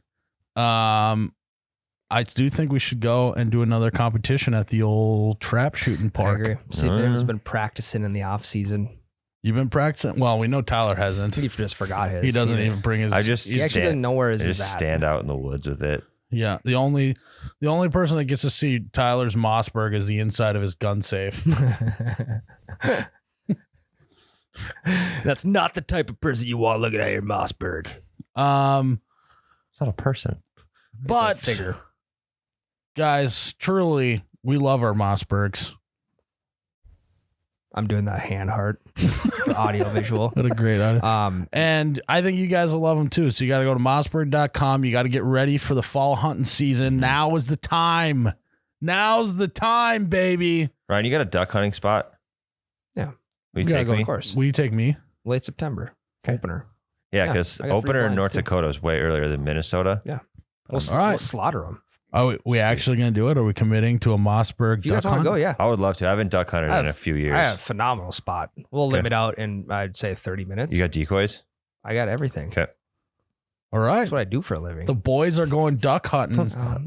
I do think we should go and do another competition at the old trap shooting I park. agree. See if anyone's been practicing in the off season. You've been practicing? Well, we know Tyler hasn't. He just forgot his. He doesn't even bring his. I just He actually didn't know where his I is just at. stand out in the woods with it. Yeah, the only person that gets to see Tyler's Mossberg is the inside of his gun safe. That's not the type of person you want looking at your Mossberg. It's not a person. But It's a figure. guys, truly, we love our Mossbergs. I'm doing that hand heart for audio visual. What a great idea. And I think you guys will love them too. So you got to go to mossberg.com. You got to get ready for the fall hunting season. Now is the time. Now's the time, baby. Ryan, you got a duck hunting spot? Yeah. Will you We gotta take go, me? Of course. Will you take me? Late September. Okay. Opener. Yeah, Yeah, because I got 3 opener in blinds, North too. Dakota is way earlier than Minnesota. We'll All right. slaughter them. Are we actually going to do it? Are we committing to a Mossberg If you duck guys want hunt? to go, yeah. I would love to. I haven't duck hunted I in have- a few years. I have a phenomenal spot. We'll Okay. limit out in, I'd say, 30 minutes. You got decoys? I got everything. Okay. All right. That's what I do for a living. The boys are going duck hunting. Oh, no.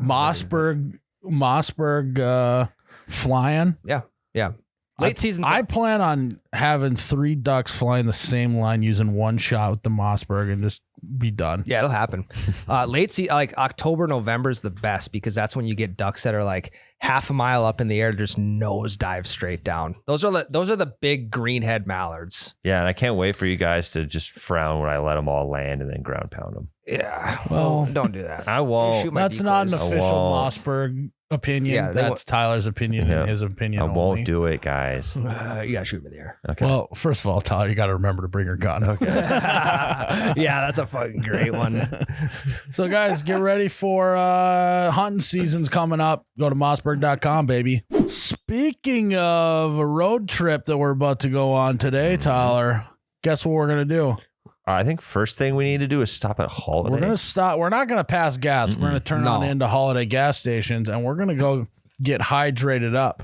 Mossberg flying. Yeah. Late season. I plan on having 3 ducks flying the same line using one shot with the Mossberg and just be done. Yeah, it'll happen. Late season, like October, November is the best because that's when you get ducks that are like half a mile up in the air, just nose dive straight down. Those are the big greenhead mallards. Yeah, and I can't wait for you guys to just frown when I let them all land and then ground pound them. Yeah. Well, don't do that. I You won't. shoot my That's not an decoys. I official won't. Mossberg opinion. Yeah, they That's Tyler's opinion Yeah. and his opinion I only. won't do it, guys. You gotta shoot them in the air. Okay. Well, first of all, Tyler, you got to remember to bring your gun. Okay. Yeah, that's a fucking great one. So, guys, get ready for hunting season's coming up. Go to mossberg.com, baby. Speaking of a road trip that we're about to go on today, Tyler, guess what we're going to do? I think first thing we need to do is stop at Holiday. We're going to stop. We're not going to pass gas. We're going to turn No. on into Holiday gas stations, and we're going to go get hydrated up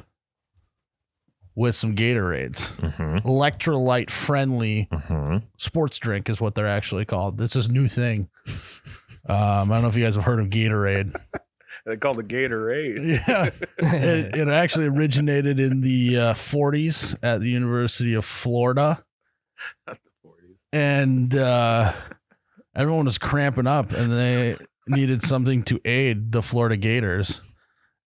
with some Gatorades. Mhm. Electrolyte friendly Mhm. sports drink is what they're actually called. This is a new thing. I don't know if you guys have heard of Gatorade. They call it Gatorade. Yeah, it actually originated in the 40s at the University of Florida, and everyone was cramping up, and they needed something to aid the Florida Gators,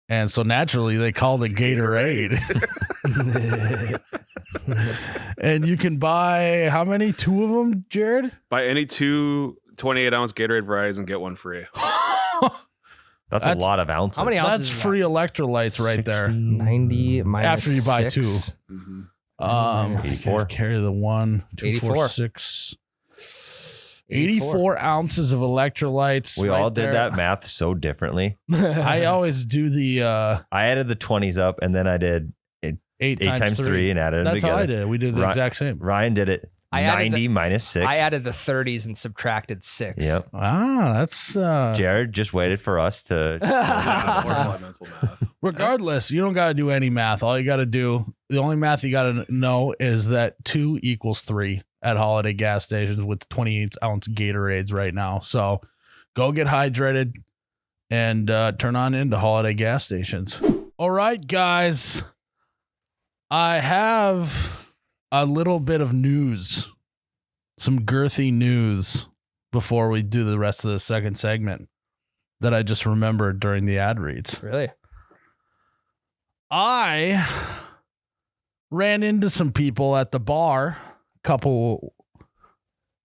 and so naturally they called it Gatorade. And you can buy how many? 2 of them, Jared? Buy any 2 28-ounce Gatorade varieties and get one free. That's a That's- lot of ounces. How many ounces That's is that? free electrolytes right there. 90 minus After you buy 6. 2. Mhm. 84. Carry the 1, 2, 4, 84. 6. 84 ounces of electrolytes. We right all did there. that math so differently. I always do the I added the 20s up and then I did 8 8 times 3 and added them That's how together. I did. We did the Right. exact same. Ryan did it I added 90 minus 6. I added the 30s and subtracted 6. Yep. Ah, that's Jared just waited for us to. More mental math. regardless, you don't got to do any math. All you got to do, the only math you got to know is that 2 equals 3 at Holiday gas stations with 28-ounce Gatorades right now. So go get hydrated and turn on into Holiday gas stations. All right, guys. I have a little bit of news, some girthy news before we do the rest of the second segment that I just remembered during the ad reads. Really? I ran into some people at the bar,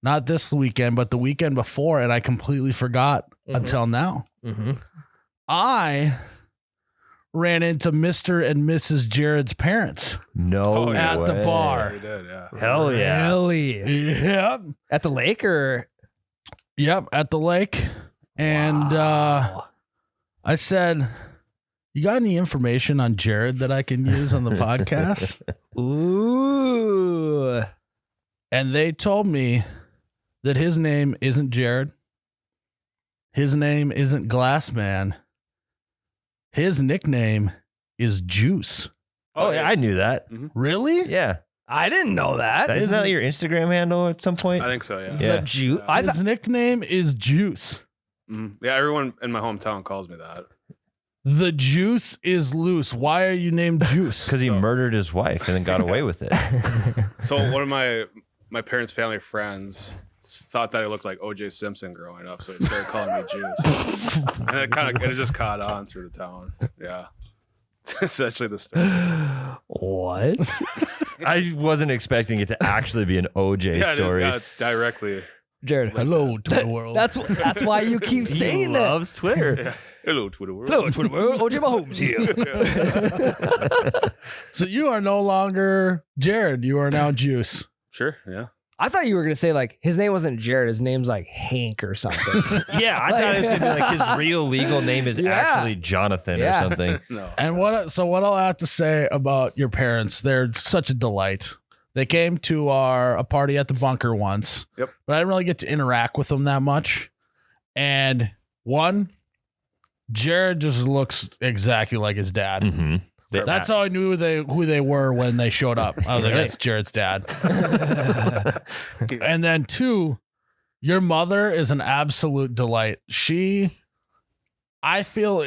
not this weekend, but the weekend before, and I completely forgot until now. Mm-hmm. I ran into Mr. and Mrs. Jared's parents. No. Oh, yeah. At the way. bar. We did, yeah. Hell yeah. Really? Yep. At the lake or? Yep, at the lake. And Wow. I said, "You got any information on Jared that I can use on the podcast?" Ooh. And they told me that his name isn't Jared. His name isn't Glassman. His nickname is Juice. Oh, yeah, I knew that. Really? Yeah. I didn't know that. Isn't that your Instagram handle at some point? I think so. Yeah. Yeah. The Jew. His nickname is Juice. Yeah. Everyone in my hometown calls me that. The juice is loose. Why are you named Juice? Because he murdered his wife and then got away with it. So one of my parents' family friends thought that I looked like O.J. Simpson growing up, so they started calling me Juice, and it just caught on through the town. Yeah, it's essentially the story. What? I wasn't expecting it to actually be an OJ story. Yeah, it's directly. Jared. Hello, Twitter world. That's why you keep He saying that. loves Twitter. Yeah. Hello, Twitter world. Hello, Twitter world. OJ Mahomes here. So you are no longer Jared. You are now Juice. Sure. Yeah. I thought you were gonna say like his name wasn't Jared. His name's like Hank or something. Yeah, I thought it was gonna be like his real legal name is Yeah. actually Jonathan or something. No. And what I'll have to say about your parents, they're such a delight. They came to a party at the bunker once. Yep. But I didn't really get to interact with them that much. And one, Jared just looks exactly like his dad. Mm-hmm. That's how I knew who they were when they showed up. I was like, that's Jared's dad. And then two, your mother is an absolute delight. I feel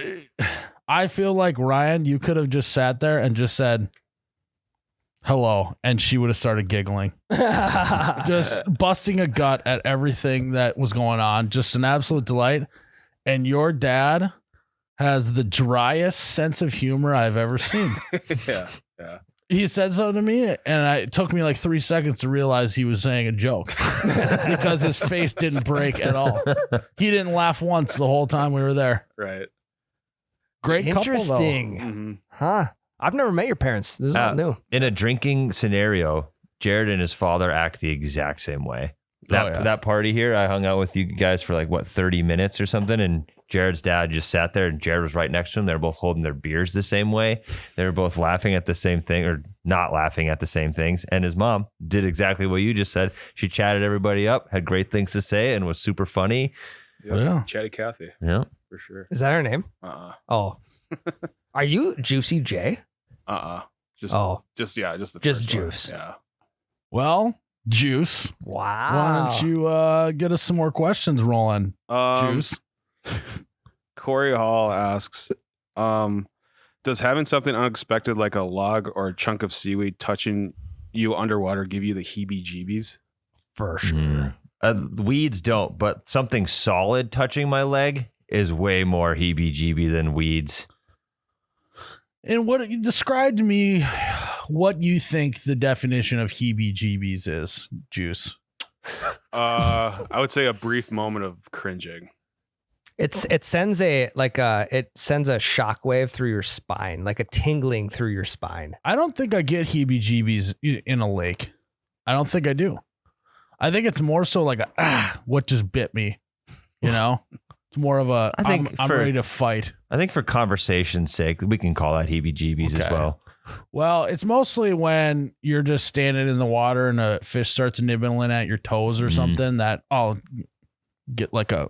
like, Ryan, you could have just sat there and just said hello, and she would have started giggling, just busting a gut at everything that was going on. Just an absolute delight. And your dad has the driest sense of humor I've ever seen. Yeah. Yeah. He said something to me, and it took me like 3 seconds to realize he was saying a joke because his face didn't break at all. He didn't laugh once the whole time we were there. Right. Great couple, though. Interesting. Mm-hmm. Huh? I've never met your parents. This is all new. In a drinking scenario, Jared and his father act the exact same way. That party here, I hung out with you guys for 30 minutes or something, and Jared's dad just sat there, and Jared was right next to him. They were both holding their beers the same way. They were both laughing at the same thing, or not laughing at the same things. And his mom did exactly what you just said. She chatted everybody up, had great things to say, and was super funny. Yep. Yeah. Chatty Cathy, Yeah. for sure. Is that her name? Oh. Are you Juicy J? Just the Just first one. Juice. Yeah. Well, Juice, Wow. why don't you get us some more questions rolling, Juice? Corey Hall asks, does having something unexpected like a log or a chunk of seaweed touching you underwater give you the heebie-jeebies? For sure. Weeds don't, but something solid touching my leg is way more heebie-jeebie than weeds. And what you describe to me what you think the definition of heebie-jeebies is, Juice. I would say a brief moment of cringing. It sends a shockwave through your spine, like a tingling through your spine. I don't think I get heebie-jeebies in a lake. I don't think I do. I think it's more so like what just bit me, you know? It's more of a, I think I'm ready to fight. I think for conversation's sake, we can call that heebie-jeebies as Okay. well. Well, it's mostly when you're just standing in the water and a fish starts nibbling at your toes or something that I'll get like a...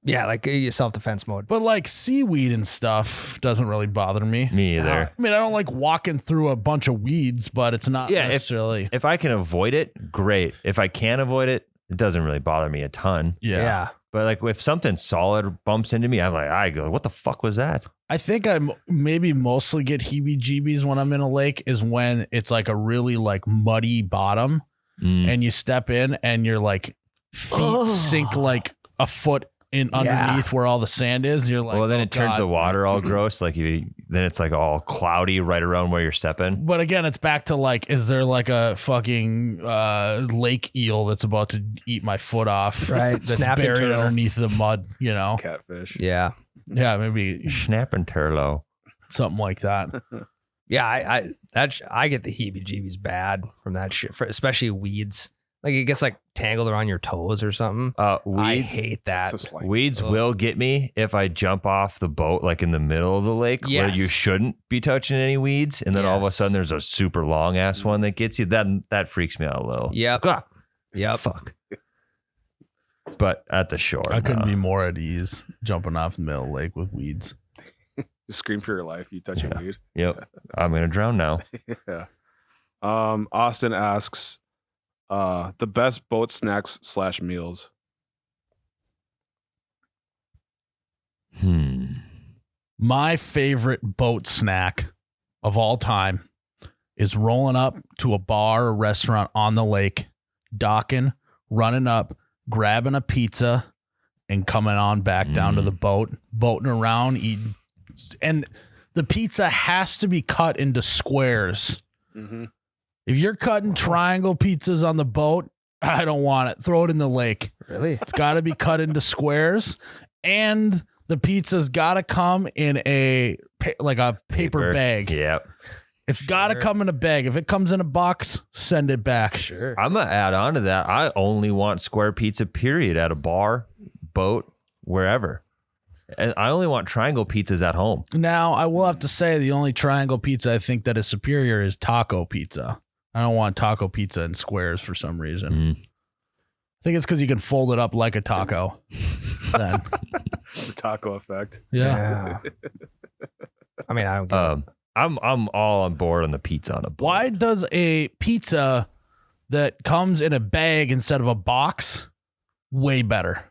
Yeah, like self-defense mode. But like seaweed and stuff doesn't really bother me. Me either. I mean, I don't like walking through a bunch of weeds, but it's not necessarily... If I can avoid it, great. If I can't avoid it, it doesn't really bother me a ton. Yeah. But like if something solid bumps into me, I go, what the fuck was that? I think I maybe mostly get heebie-jeebies when I'm in a lake is when it's like a really like muddy bottom and you step in and your like feet sink like a foot in underneath where all the sand is. You're like, well, then it turns God. the water all gross. Then it's like all cloudy right around where you're stepping. But again, it's back to like, is there like a fucking lake eel that's about to eat my foot off? Right. That's Snapping buried turtle. underneath the mud, you know? Catfish. Yeah. Yeah, maybe Snapping turlo. something like that. Yeah, I get the heebie-jeebies bad from that shit, especially weeds. Like it gets like tangled around your toes or something. I Weeds, hate that. So slight. weeds will get me if I jump off the boat like in the middle of the lake where you Yes. shouldn't be touching any weeds, and then all of a Yes. sudden there's a super long ass one that gets you. That freaks me out a little. Yep. It's like, Yep. fuck. but at the shore. I couldn't no. be more at ease jumping off the middle of the lake with weeds. Just scream for your life. You touching Yeah. weed. Yep. I'm going to drown now. Yeah. Austin asks, the best boat snacks / meals. My favorite boat snack of all time is rolling up to a bar or restaurant on the lake, docking, running up, grabbing a pizza, and coming on back down to the boat, boating around, eating. And the pizza has to be cut into squares. Mm-hmm. If you're cutting triangle pizzas on the boat, I don't want it. Throw it in the lake. Really? It's got to be cut into squares, and the pizza's got to come in a paper bag. Yep. It's got to Sure. come in a bag. If it comes in a box, send it back. Sure. I'm going to add on to that. I only want square pizza, period, at a bar, boat, wherever. And I only want triangle pizzas at home. Now, I will have to say the only triangle pizza I think that is superior is taco pizza. I don't want taco pizza in squares for some reason. Mm. I think it's because you can fold it up like a taco. Then. The taco effect. Yeah. I mean, I don't get it. I'm all on board on the pizza on a boat. Why does a pizza that comes in a bag instead of a box way better?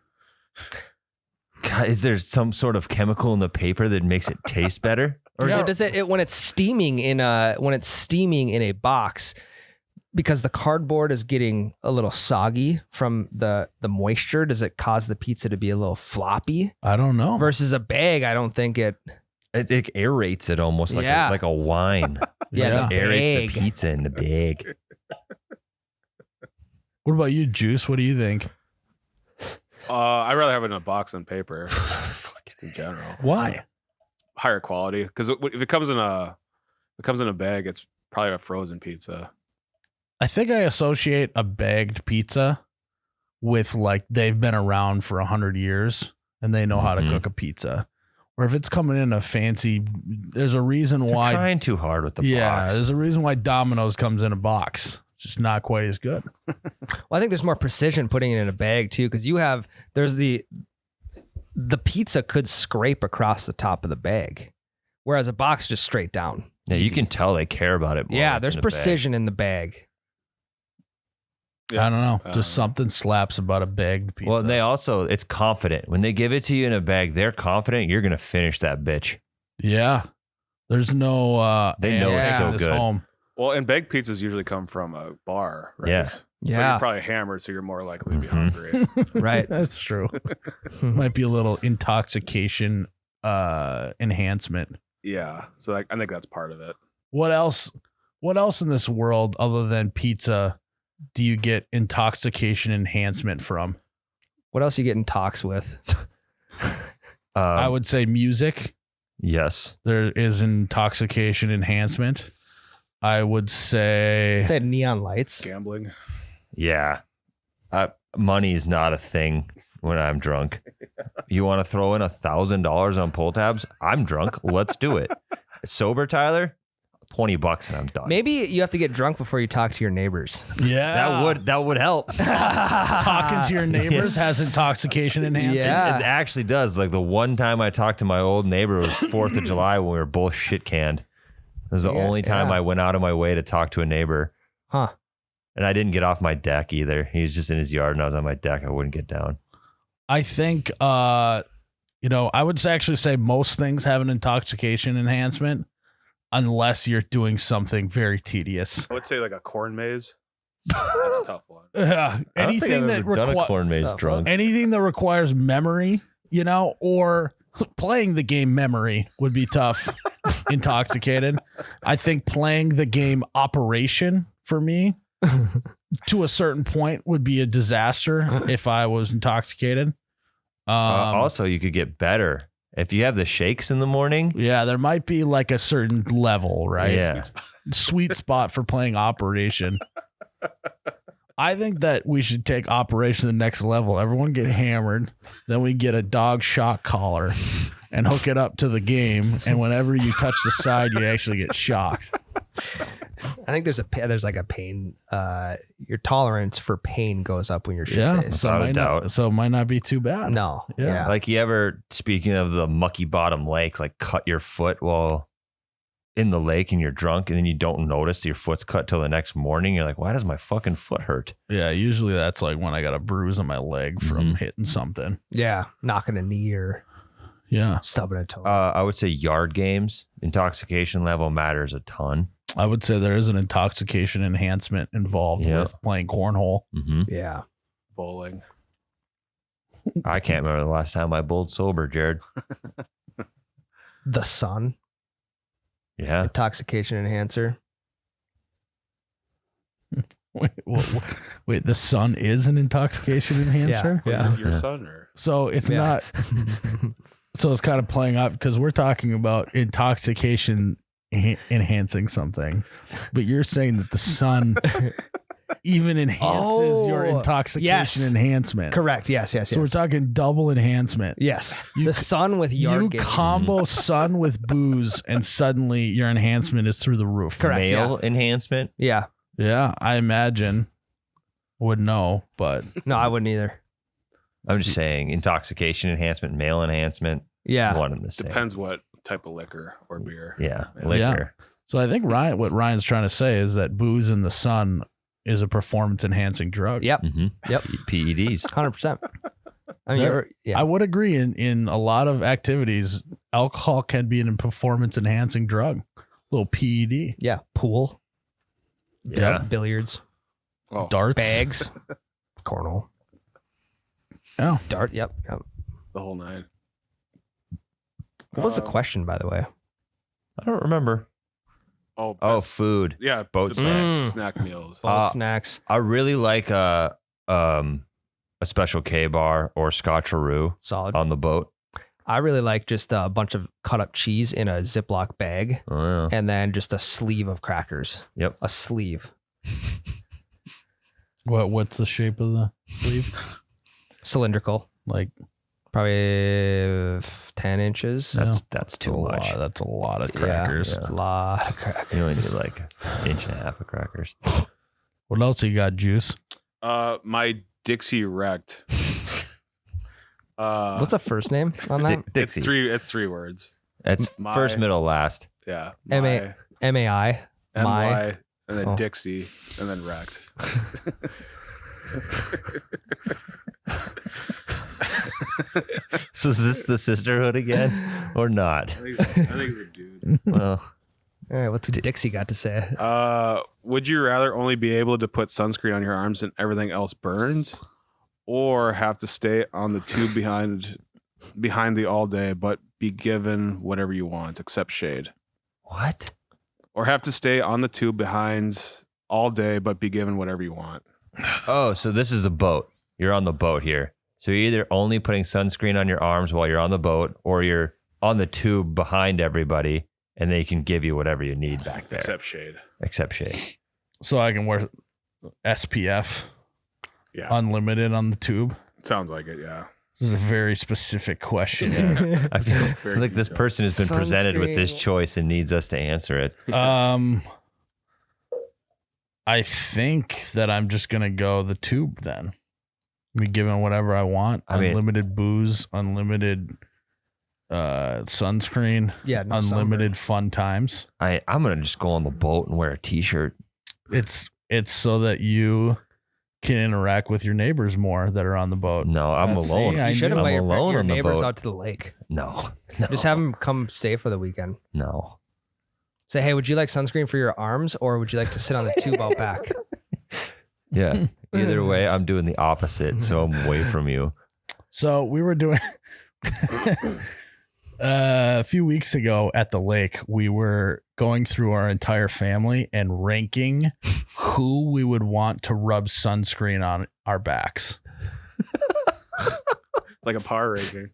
God, is there some sort of chemical in the paper that makes it taste better? Or Yeah. does it when it's steaming in a box, because the cardboard is getting a little soggy from the moisture, does it cause the pizza to be a little floppy? I don't know. Versus a bag, I don't think it. It aerates it almost like Yeah. like a wine. Yeah, the Aerates bag. the pizza in the bag. What about you, Juice? What do you think? I'd rather have it in a box than paper. In general, Why? higher quality, because if it comes in a bag, it's probably a frozen pizza. I think I associate a bagged pizza with like they've been around for 100 years and they know how to Mhm. cook a pizza. Or if it's coming in a fancy, there's a reason They're why. trying too hard with the box. There's a reason why Domino's comes in a box. It's just not quite as good. Well, I think there's more precision putting it in a bag too, because there's the pizza could scrape across the top of the bag, whereas a box just straight down. Yeah, you Easy. can tell they care about it more. Yeah, when it's there's in a bag. precision in the bag. Yeah. I don't know. Just something slaps about a bagged pizza. Well, and it's confident. When they give it to you in a bag, they're confident you're going to finish that bitch. yeah. There's no. They know it's taking so this good. Home. Well, and baked pizzas usually come from a bar, right? Yeah. So Yeah. you're probably hammered, so you're more likely to be Mhm. hungry. Right. That's true. Might be a little intoxication enhancement. Yeah. So I think that's part of it. What else in this world other than pizza do you get intoxication enhancement from? What else you get in talks with? I would say music. Yes. There is intoxication enhancement. I would say Said neon lights. Gambling. Yeah. Money is not a thing when I'm drunk. You want to throw in $1,000 on pull tabs? I'm drunk. Let's do it. Sober, Tyler, $20 and I'm done. Maybe you have to get drunk before you talk to your neighbors. yeah. That would help. Talking to your neighbors has intoxication enhancement. Yeah. It actually does. Like the one time I talked to my old neighbor was 4th of July when we were both shit canned. It was the Yeah, only time yeah. I went out of my way to talk to a neighbor. Huh. And I didn't get off my deck either. He was just in his yard and I was on my deck. I wouldn't get down. I think I would actually say most things have an intoxication enhancement unless you're doing something very tedious. I would say like a corn maze. That's a tough one. Anything that done a requires corn maze Oh, drunk. anything that requires memory, or playing the game memory would be tough. Intoxicated. I think playing the game Operation for me to a certain point would be a disaster if I was intoxicated. Also, you could get better if you have the shakes in the morning. Yeah, there might be like a certain level, right? Yeah. Sweet spot for playing Operation. I think that we should take Operation to the next level. Everyone get hammered, then we get a dog shock collar and hook it up to the game. And whenever you touch the side, you actually get shocked. I think there's like a pain. Your tolerance for pain goes up when you're shit Yeah, faced. so Without a might doubt. not, so it might not be too bad. No. Yeah. Yeah. Like you ever, speaking of the mucky bottom lakes, like cut your foot while in the lake and you're drunk and then you don't notice your foot's cut till the next morning. You're like, why does my fucking foot hurt? Yeah, usually that's like when I got a bruise on my leg from Mhm. hitting something. Yeah. Knocking a knee or Yeah, stubbing a toe. I would say yard games, intoxication level matters a ton. I would say there is an intoxication enhancement involved Yeah. with playing cornhole. Hmm yeah. Bowling. I can't remember the last time I bowled sober, Jared. The sun, Yeah. intoxication enhancer. Wait, the sun is an intoxication enhancer? Yeah. Your Yeah. son or So it's Yeah. not. So it's kind of playing up because we're talking about intoxication enhancing something, but you're saying that the sun even enhances your Oh, intoxication yes. enhancement. Correct. Yes. So we're talking double enhancement. Yes. You the c- sun with yard You games. combo sun with booze, and suddenly your enhancement is through the roof. Correct. Male enhancement. Yeah. Yeah, I imagine. Would know, but No, I wouldn't either. I'm just saying intoxication enhancement, male enhancement, Yeah. one and the same. depends what type of liquor or beer. Yeah. Yeah. Liquor. so I think what Ryan's trying to say is that booze in the sun is a performance enhancing drug. Yep. Mm-hmm. Yep. PEDs. 100%. I mean, There- yeah. I would agree in a lot of activities, alcohol can be a performance enhancing drug. Little PED. yeah. Pool, Yeah. billiards, Oh, Darts. bags, cornhole, Oh. dart. Yep. the whole nine. What was the question, by the way? I don't remember. Oh, Oh, best- food. yeah, boat the snacks. best snack meals. Boat snacks. I really like a special K bar or Scotcheroo Solid. on the boat. I really like just a bunch of cut up cheese in a Ziploc bag Oh, yeah. and then just a sleeve of crackers. Yep. A sleeve. What's the shape of the sleeve? Cylindrical. Like Probably 10 inches. That's too much. That's a lot of crackers. It's a lot of crackers. You only need like an inch and a half of crackers. What else you got, Juice? My Dixie wrecked. What's the first name on that? Dixie. It's three words. It's My- first, middle, last. Yeah. M-A- MAI. MY, and then Oh. Dixie, and then wrecked. So is this the sisterhood again or not? I think it's a dude. Well, All right, what's Dixie got to say? Would you rather only be able to put sunscreen on your arms and everything else burns, or have to stay on the tube behind the all day, but be given whatever you want except shade? what? Or have to stay on the tube behind all day, but be given whatever you want? Oh, so this is a boat. You're on the boat here. So you're either only putting sunscreen on your arms while you're on the boat, or you're on the tube behind everybody, and they can give you whatever you need back there. Except shade. Except shade. So I can wear SPF Yeah. unlimited on the tube. Sounds like it, yeah. This is a very specific question. I feel Very like this detailed. person has been presented with this Sunscreen. choice and needs us to answer it. I think that I'm just gonna go the tube then. Be given whatever I want. I mean- Unlimited booze, unlimited sunscreen, Yeah, no unlimited fun times. I'm gonna just go on the boat and wear a t-shirt. It's so that you can interact with your neighbors more that are on the boat. No, I'm That's- alone. see, I You should knew. invite I'm alone your on the neighbors boat. out to the lake. No, Just have them come stay for the weekend. no. Say, hey, would you like sunscreen for your arms, or would you like to sit on the tube out back? Yeah. Either way, I'm doing the opposite, so I'm away from you. So we were doing a few weeks ago at the lake, we were going through our entire family and ranking who we would want to rub sunscreen on our backs. Like a power ranking.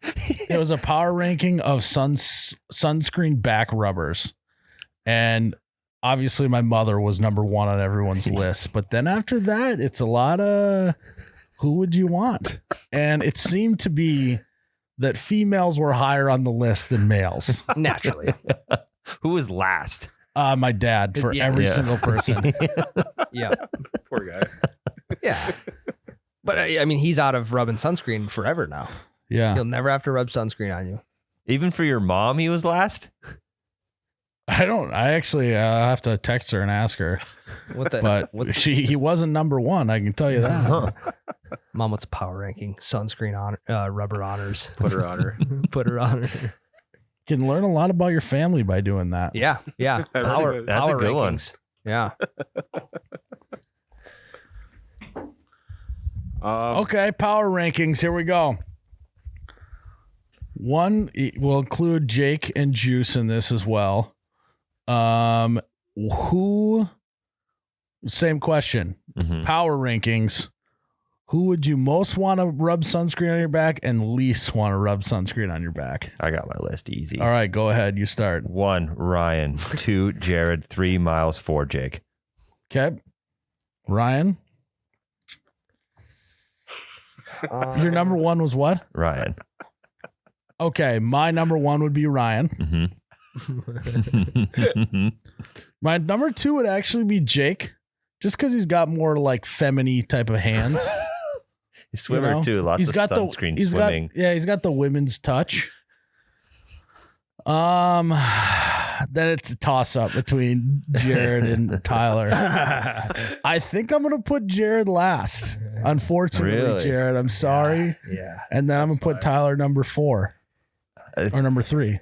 It was a power ranking of sunscreen back rubbers. And obviously my mother was number one on everyone's list. But then after that, it's a lot of who would you want? And it seemed to be that females were higher on the list than males. Naturally. Who was last? My dad for Yeah. every Yeah. single person. Yeah. Poor guy. Yeah. But I mean, he's out of rubbing sunscreen forever now. Yeah. You'll never have to rub sunscreen on you. Even for your mom, he was last. I actually have to text her and ask her, What the? but he wasn't number one. I can tell you that. Huh. Mom, what's power ranking? Sunscreen on rubber honors. Put her on her. Put her on her. Can learn a lot about your family by doing that. Yeah. Yeah. That's a Power, good- that's a power good one. rankings. Yeah. Okay, power rankings. Here we go. One will include Jake and Juice in this as well. Who? Same question. Mhm. Power rankings. Who would you most want to rub sunscreen on your back and least want to rub sunscreen on your back? I got my list easy. All right, go ahead. You start. 1, Ryan. 2, Jared. 3, Miles. 4, Jake. Okay. Ryan, your number one was what? Ryan. Okay, my number one would be Ryan. Mm-hmm. My number two would actually be Jake, just because he's got more like feminine type of hands. Swimmer You know? too. Lots He's of got sunscreen he's swimming. He's got the women's touch. Then it's a toss up between Jared and Tyler. I think I'm gonna put Jared last. Unfortunately, Really? Jared, I'm sorry. Yeah. And then I'm gonna put Tyler number 4 or number 3.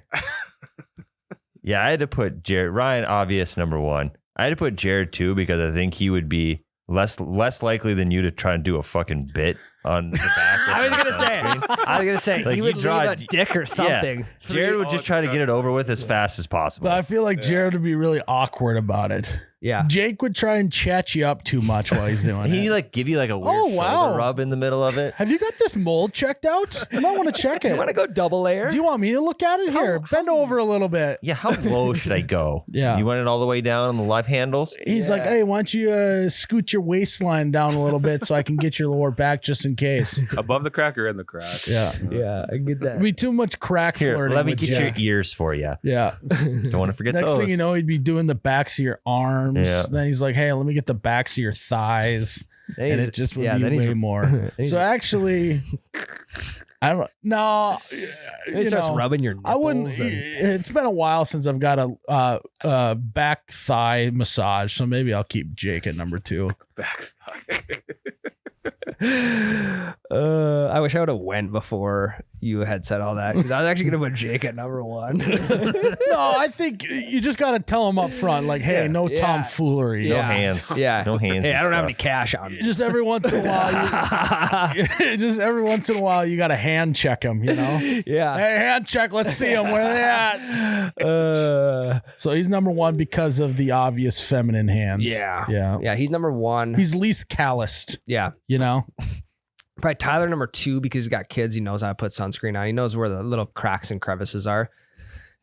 Yeah, I had to put Jared. Ryan, obvious number 1. I had to put Jared 2 because I think he would be less likely than you to try and do a fucking bit on the back. I was gonna say Like, he you would draw- leave a dick or something. Jared would just try to get it over with as fast as possible. But I feel like Jared would be really awkward about it. Yeah. Jake would try and chat you up too much while he's doing He it. like give you like a weird Oh, wow. shoulder rub in the middle of it. Have you got this mold checked out? You might want to check it. You want to go double layer? Do you want me to look at it? Here, bend over a little bit. Yeah, how low should I go? Yeah. You want it all the way down on the live handles? He's like, hey, why don't you scoot your waistline down a little bit so I can get your lower back just in case. Above the crack or in the crack? Yeah. Yeah, I get that. It'd be too much crack Here, flirting. let me with get Jack. your ears for you. Yeah. Don't want to forget Next those. thing you know, he'd be doing the backs of your arms. Yeah. Then he's like, hey, let me get the backs of your thighs. And it just would be then he's- way more. then he's- So actually, I don't know. he starts rubbing your nipples. I wouldn't. and- It's been a while since I've got a back thigh massage, so maybe I'll keep Jake at number 2. Back. I wish I would have went before you had said all that because I was actually gonna put Jake at number 1. No, I think you just got to tell him up front, like, hey, no Yeah. tomfoolery. No Yeah. hands. Yeah. No hands. Hey, I and don't have any stuff. cash on me. Just every once in a while, you got to hand check him. You know, Yeah. hey, hand check. Let's see him. Where they at? So he's number 1 because of the obvious feminine hands. Yeah. yeah. Yeah, he's number 1. He's least calloused. Yeah. You know. Probably Tyler number 2 because he's got kids. He knows how to put sunscreen on. He knows where the little cracks and crevices are.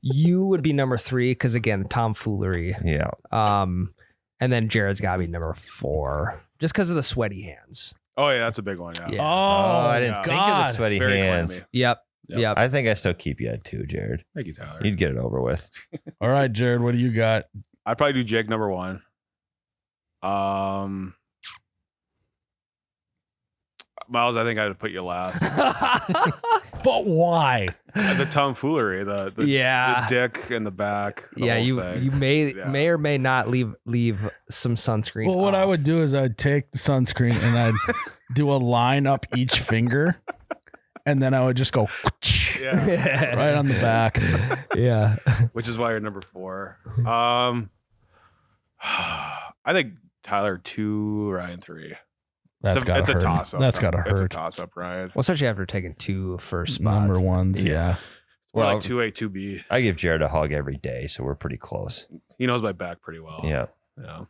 You would be number 3 because again, tomfoolery. Yeah. And then Jared's got to be number 4 just because of the sweaty hands. Oh yeah, that's a big one. Yeah. Yeah. Oh, I didn't think of the God. sweaty Very hands. clammy. Yep. Yep. Yep. I think I still keep you at 2, Jared. Thank you, Tyler. You'd get it over with. All right, Jared, what do you got? I'd probably do Jake number 1. Miles, I think I'd put you last. But why? The tomfoolery, the Yeah. dick in the back. the Yeah, whole you thing. may or may not leave some sunscreen. Well, what I off. would do is I'd take the sunscreen and I'd do a line up each finger, and then I would just go Yeah, right on the back. Yeah. which is why you're number 4. I think Tyler 2, Ryan 3. That's got it's to a hurt. toss up. That's got to It's a hurt. toss up, Ryan. Well, especially after taking 2 first spots. Number ones, yeah. We're Well, like 2A, 2B. I give Jared a hug every day, so we're pretty close. He knows my back pretty well. Yeah. Yeah.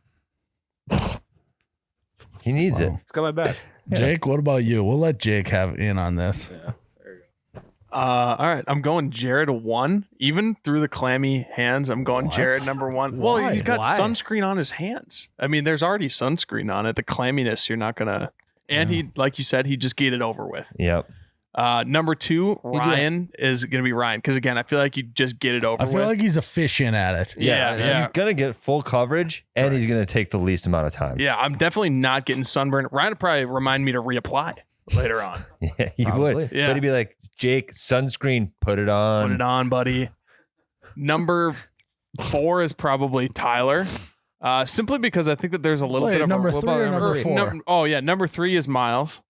He needs it. Wow. He's got my back. Jake, what about you? We'll let Jake have in on this. Yeah. There you go. All right, I'm going Jared 1. Even through the clammy hands, I'm going What? Jared number 1. Why? Well, he's got Why? sunscreen on his hands. I mean, there's already sunscreen on it. The clamminess, you're not gonna. And he, like you said, he just get it over with. Yep. Number 2, Ryan is going to be Ryan. Because again, I feel like you just get it over I with. feel like he's efficient at it. Yeah. He's gonna get full coverage, and he's gonna take the least amount of time. Yeah, I'm definitely not getting sunburned. Ryan would probably remind me to reapply later on. Yeah, he Probably. would. Yeah. But he'd be like, Jake, sunscreen, put it on. Put it on, buddy. Number 4 is probably Tyler. Simply because I think that there's a little Wait, bit of number a, three or number four? Number 3 is Miles.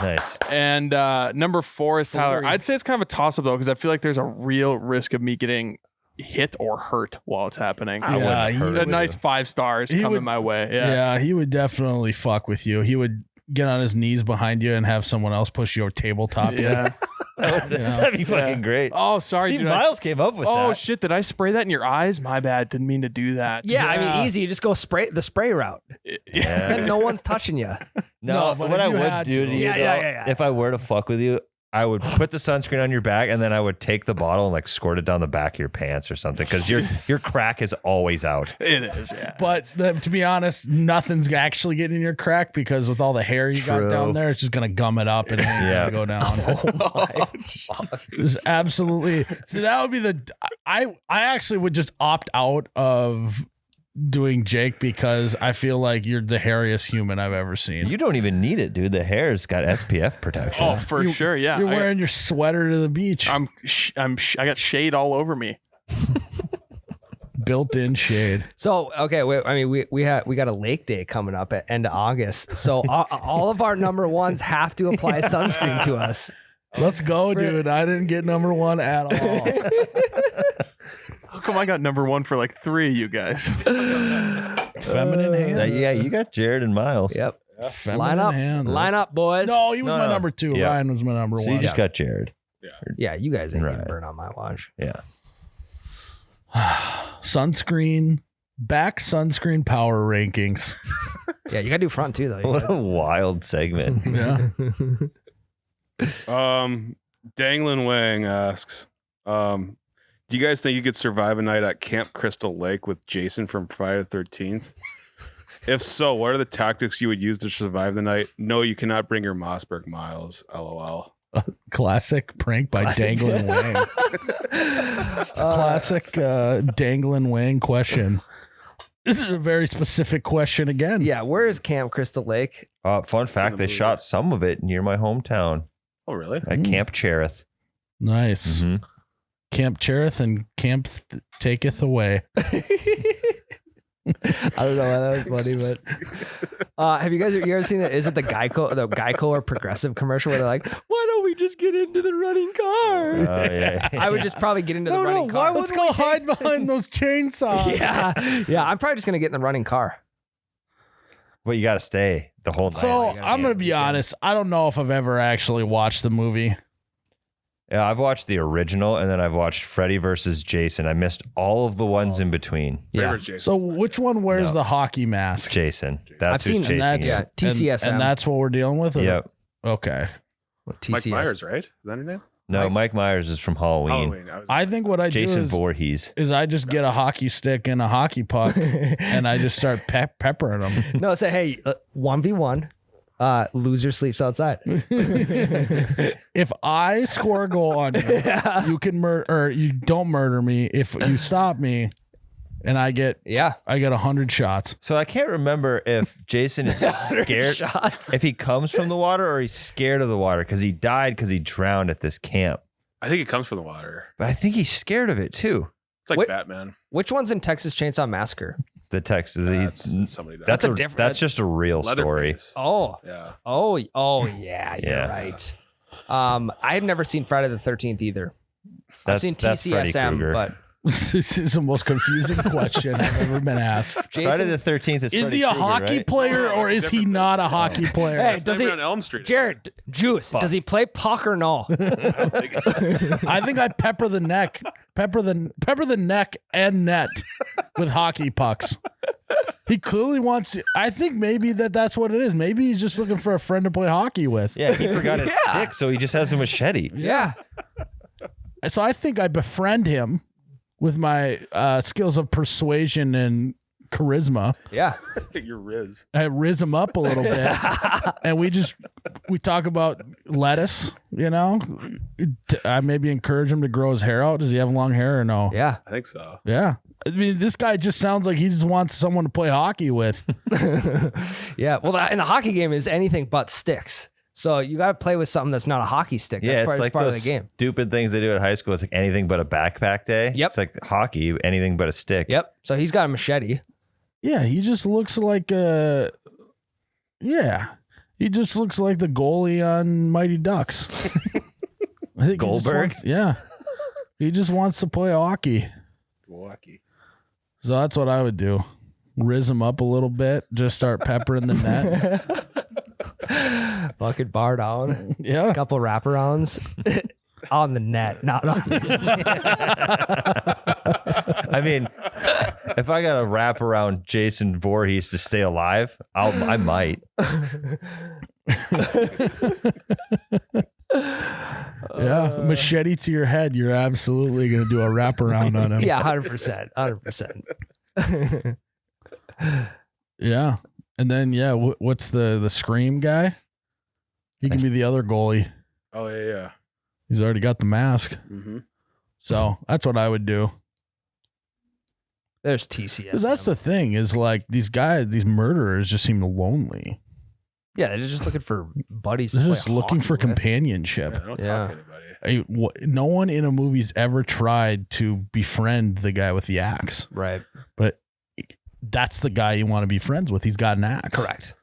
Nice. And number 4 is Tyler. 4. I'd say it's kind of a toss-up though, because I feel like there's a real risk of me getting hit or hurt while it's happening. I wouldn't Yeah, hurt A with nice you. 5 stars He coming would- my way. Yeah. Yeah. He would definitely fuck with you. He would get on his knees behind you and have someone else push your tabletop. Yeah. That'd be fucking great. Oh, sorry. See, dude, I s- Miles came up with Oh that. shit! Did I spray that in your eyes? My bad. Didn't mean to do that. Yeah, I Yeah. mean, easy. You just go spray the spray route. Yeah. Then no one's touching you. No, No, but what if I you would had do to- to you, Yeah, though, yeah. if I were to fuck with you, I would put the sunscreen on your back, and then I would take the bottle and like squirt it down the back of your pants or something, because your crack is always out. It is. Yeah. But to be honest, nothing's actually getting in your crack because with all the hair you got True. down there, it's just gonna gum it up and it ain't Yeah. gonna go down. It's absolutely. So that would be the. I actually would just opt out of doing Jake because I feel like you're the hairiest human I've ever seen. You don't even need it, dude. The hair's got SPF protection. Oh, for sure. Yeah. You're I got- wearing your sweater to the beach. I got shade all over me. Built-in shade. So okay, I mean, we got a lake day coming up at end of August. So all of our number 1s have to apply sunscreen to us. Let's go, dude. I didn't get number 1 at all. How come I got number 1 for like 3, you guys? Feminine hands. Yeah, you got Jared and Miles. Yep. Feminine hands. Line up, boys. No, he was No, my no. number 2. Yeah. Ryan was my number So 1. you just got Jared. Yeah, you guys ain't getting Right. burned on my watch. Yeah. Sunscreen. Back sunscreen power rankings. Yeah, you gotta do front too, though. You What guys. a wild segment. Yeah. Danglin Wang asks, do you guys think you could survive a night at Camp Crystal Lake with Jason from Friday the 13th? If so, what are the tactics you would use to survive the night? No, you cannot bring your Mossberg Miles. LOL. Classic prank by Danglin Wang. Classic Danglin Wang question. This is a very specific question again. Yeah, where is Camp Crystal Lake? Fun fact, they shot some of it near my hometown Oh, really? at Camp Cherith. Nice. Mhm. Camp Cherith and Camp Taketh Away. I don't know why that was funny, but have you ever seen that? Is it the Geico or Progressive commercial where they're like, "Why don't we just get into the running car?" Yeah. I would just probably get into the running car. Let's go hide behind those chainsaws. Yeah. I'm probably just gonna get in the running car. But you got to stay the whole night. So gotta I'm get gonna it. be honest. I don't know if I've ever actually watched the movie. Yeah, I've watched the original, and then I've watched Freddy versus Jason. I missed all of the ones in between. Yeah. Favorite Jason. So which one wears No. the hockey mask? Jason. That's I've who's seen- chasing And you. that's TCSM. and that's what we're dealing with. Or- Yep. Okay. Mike TCS. Myers, right? Is that her name? No, Mike Myers is from Halloween. Halloween. I think what I Jason do Voorhees. is I just get a hockey stick and a hockey puck and I just start peppering them. No, say hey, 1v1. Loser sleeps outside. If I score a goal on you, you can murder or you don't murder me. If you stop me, and I get Yeah. 100 shots. So I can't remember if Jason is scared, Shots. if he comes from the water or he's scared of the water, because he died because he drowned at this camp. I think it comes from the water. But I think he's scared of it too. It's like What- Batman. Which one's in Texas Chainsaw Massacre? The text is That's somebody died. that's a a different- that's just a real story. Leatherface. Oh, Yeah. oh, yeah, you're Yeah. right. I've never seen Friday the 13th either. I've That's seen that's Freddy TCSM, Krueger. but This is the most confusing question I've ever been asked. Friday Jason, the 13th is Is Freddy he a Krueger, hockey right? player Oh, or it's is he different. not a hockey player? Hey, It's does Nightmare he- on Elm Street. Jared, Juice, does he play puck or no? I think I pepper the neck and net with hockey pucks. He clearly wants. I think maybe that's what it is. Maybe he's just looking for a friend to play hockey with. Yeah, he forgot his stick, so he just has a machete. Yeah. So I think I befriend him with my skills of persuasion and charisma. Yeah. You're Riz. I riz him up a little bit, and we talk about lettuce. You know, I maybe encourage him to grow his hair out. Does he have long hair or no? Yeah. I think so. Yeah. I mean, this guy just sounds like he just wants someone to play hockey with. Yeah. Well, in the hockey game is anything but sticks. So you got to play with something that's not a hockey stick. That's Yeah, part, it's like part those of the game. stupid things they do at high school. It's like anything but a backpack day. Yep. It's like hockey, anything but a stick. Yep. So he's got a machete. Yeah, he just looks like he just looks like the goalie on Mighty Ducks. I think he just Goldberg? he just wants to play hockey. Milwaukee. So that's what I would do. Riz him up a little bit, just start peppering the net. Fucking bar down. Yeah. A couple wraparounds on the net, not on I mean, if I got to wrap around Jason Voorhees to stay alive, I might. Yeah. Machete to your head. You're absolutely going to do a wraparound on him. Yeah, 100%. 100%. Yeah. And then, what's the scream guy? He can be the other goalie. Oh yeah. He's already got the mask. Mm-hmm. So that's what I would do. There's TCS. Because that's the thing is like these murderers just seem lonely. Yeah, they're just looking for buddies. They're to play just looking hockey for with. companionship. Yeah, I don't Yeah. talk to anybody. No one in a movie's ever tried to befriend the guy with the axe, Right. but that's the guy you want to be friends with. He's got an axe. Correct.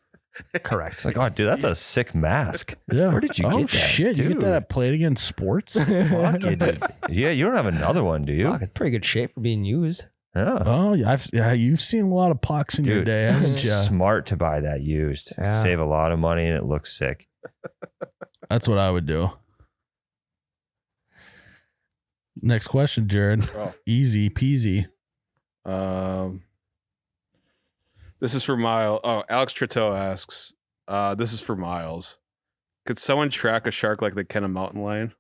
Correct. It's like, oh, dude, that's a sick mask. Yeah. Where did you oh, get that? shit. You get dude? that at Play It Again Sports? Fuck you, dude. Yeah, you don't have another one, do you? Fuck, it's pretty good shape for being used. Yeah. Oh, yeah. You've seen a lot of pucks in your Dude, day, haven't you? smart to buy that used. Yeah. Save a lot of money and it looks sick. That's what I would do. Next question, Jared. Oh. Easy peasy. This is for Miles. Oh, Alex Trito asks. This is for Miles. Could someone track a shark like they can a mountain lion?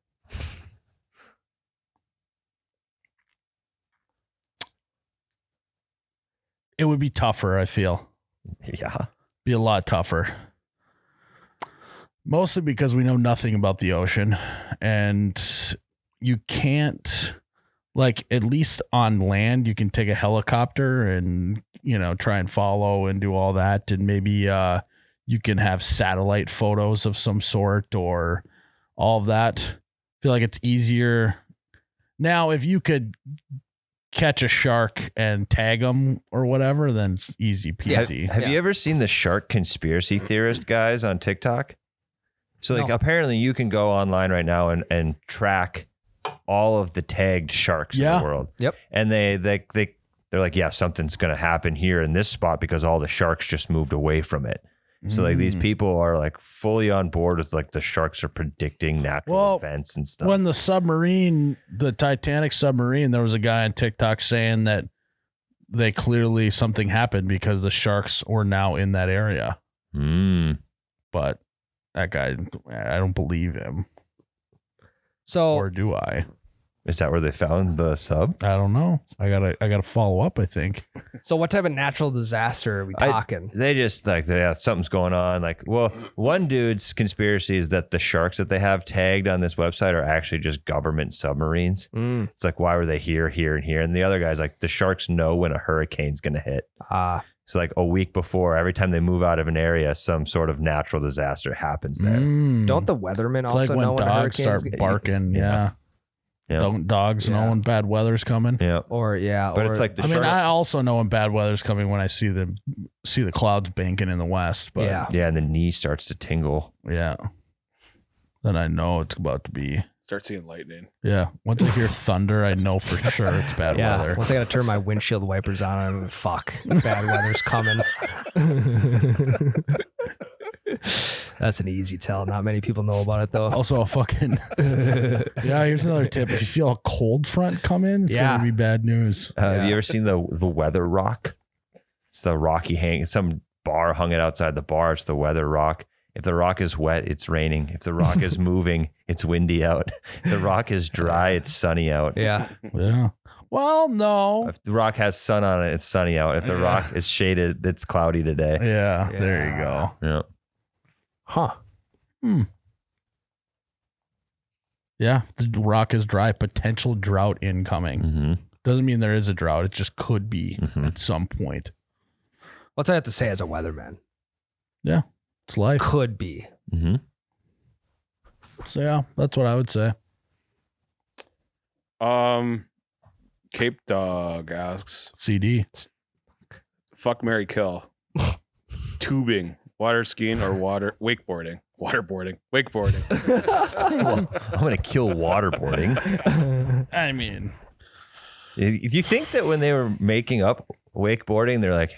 It would be tougher, I feel. Yeah. Be a lot tougher. Mostly because we know nothing about the ocean, and you can't, like, at least on land, you can take a helicopter and, try and follow and do all that. And maybe you can have satellite photos of some sort or all of that. I feel like it's easier. Now, if you could catch a shark and tag them or whatever, then it's easy peasy. Have you ever seen the shark conspiracy theorist guys on TikTok? So like No. apparently you can go online right now and track all of the tagged sharks in Yeah. the world. Yep. And they're like, yeah, something's gonna happen here in this spot because all the sharks just moved away from it. So like these Mm. people are like fully on board with like the sharks are predicting natural Well, events and stuff. When the Titanic submarine, there was a guy on TikTok saying that something happened because the sharks were now in that area. Mm. But that guy, I don't believe him. So Or do I? Is that where they found the sub? I don't know. I gotta follow up, I think. what type of natural disaster are we talking? They just like, yeah, something's going on. Like, well, one dude's conspiracy is that the sharks that they have tagged on this website are actually just government submarines. Mm. It's like, why were they here, here, and here? And the other guy's like, the sharks know when a hurricane's going to hit. So like a week before, every time they move out of an area, some sort of natural disaster happens there. Mm. Don't the weathermen It's also like know when when a dogs hurricane's start barking. Yeah. Yeah. Don't dogs know Yeah. when bad weather's coming? Yeah. But it's like the I sharks. mean, I also know when bad weather's coming when I see the clouds banking in the west. But Yeah. yeah, and the knee starts to tingle. yeah. Then I know it's about to be. Start seeing lightning. Yeah. Once I hear thunder, I know for sure it's bad Yeah. weather. Once I got to turn my windshield wipers on, I'm fuck. Bad weather's coming. That's an easy tell. Not many people know about it though. Also, a fucking. Yeah, here's another tip. If you feel a cold front come in, it's Yeah. going to be bad news. Have you ever seen the Weather Rock? It's the rocky hang. Some bar hung it outside the bar. It's the Weather Rock. If the rock is wet, it's raining. If the rock is moving, it's windy out. If the rock is dry, it's sunny out. Yeah. Yeah. Well, no. If the rock has sun on it, it's sunny out. If the rock is shaded, it's cloudy today. Yeah. There you go. Yeah. Huh. Yeah. The rock is dry. Potential drought incoming. Mm-hmm. Doesn't mean there is a drought. It just could be Mhm. at some point. What's I have to say as a weatherman? Yeah. It's life. Could be. Mm-hmm. So yeah, that's what I would say. Cape Dog asks, CD. fuck, marry, kill. Tubing, water skiing, or wakeboarding. Waterboarding. Wakeboarding. Well, I'm going to kill waterboarding. I mean, Do you think that when they were making up wakeboarding, they're like,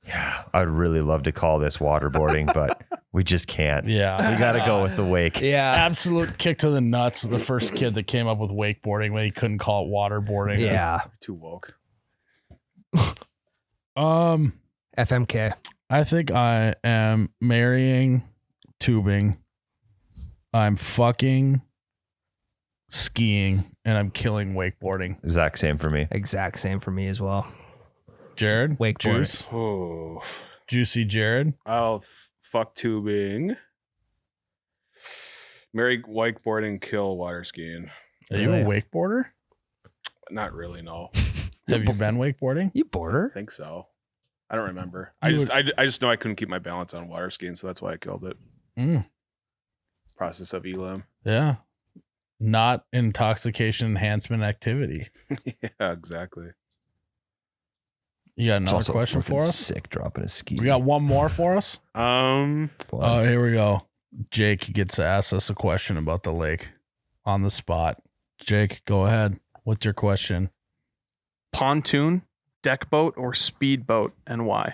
yeah, I'd really love to call this waterboarding, but we just can't. yeah. We got to go with the wake. Yeah. Absolute kick to the nuts. The first kid that came up with wakeboarding when he couldn't call it waterboarding. Yeah. Too woke. FMK. I think I am marrying tubing. I'm fucking skiing, and I'm killing wakeboarding. Exact same for me. Exact same for me as well. Jared, Wakeboarding. Juice, Oh, juicy Jared. I'll fuck tubing. Marry wakeboarding, kill water skiing. Are you a Really? wakeboarder? Not really, no. Have you been wakeboarding? You I border? think so. I don't remember. You I just know I couldn't keep my balance on water skiing, so that's why I killed it. Mm, Process of elim. yeah. Not intoxication enhancement activity. Yeah, exactly. You got It's another also question for fucking us? Sick dropping a ski. We got one more for us. Um, Oh, here we go. Jake gets to ask us a question about the lake on the spot. Jake, go ahead. What's your question? Pontoon, deck boat, or speed boat, and why?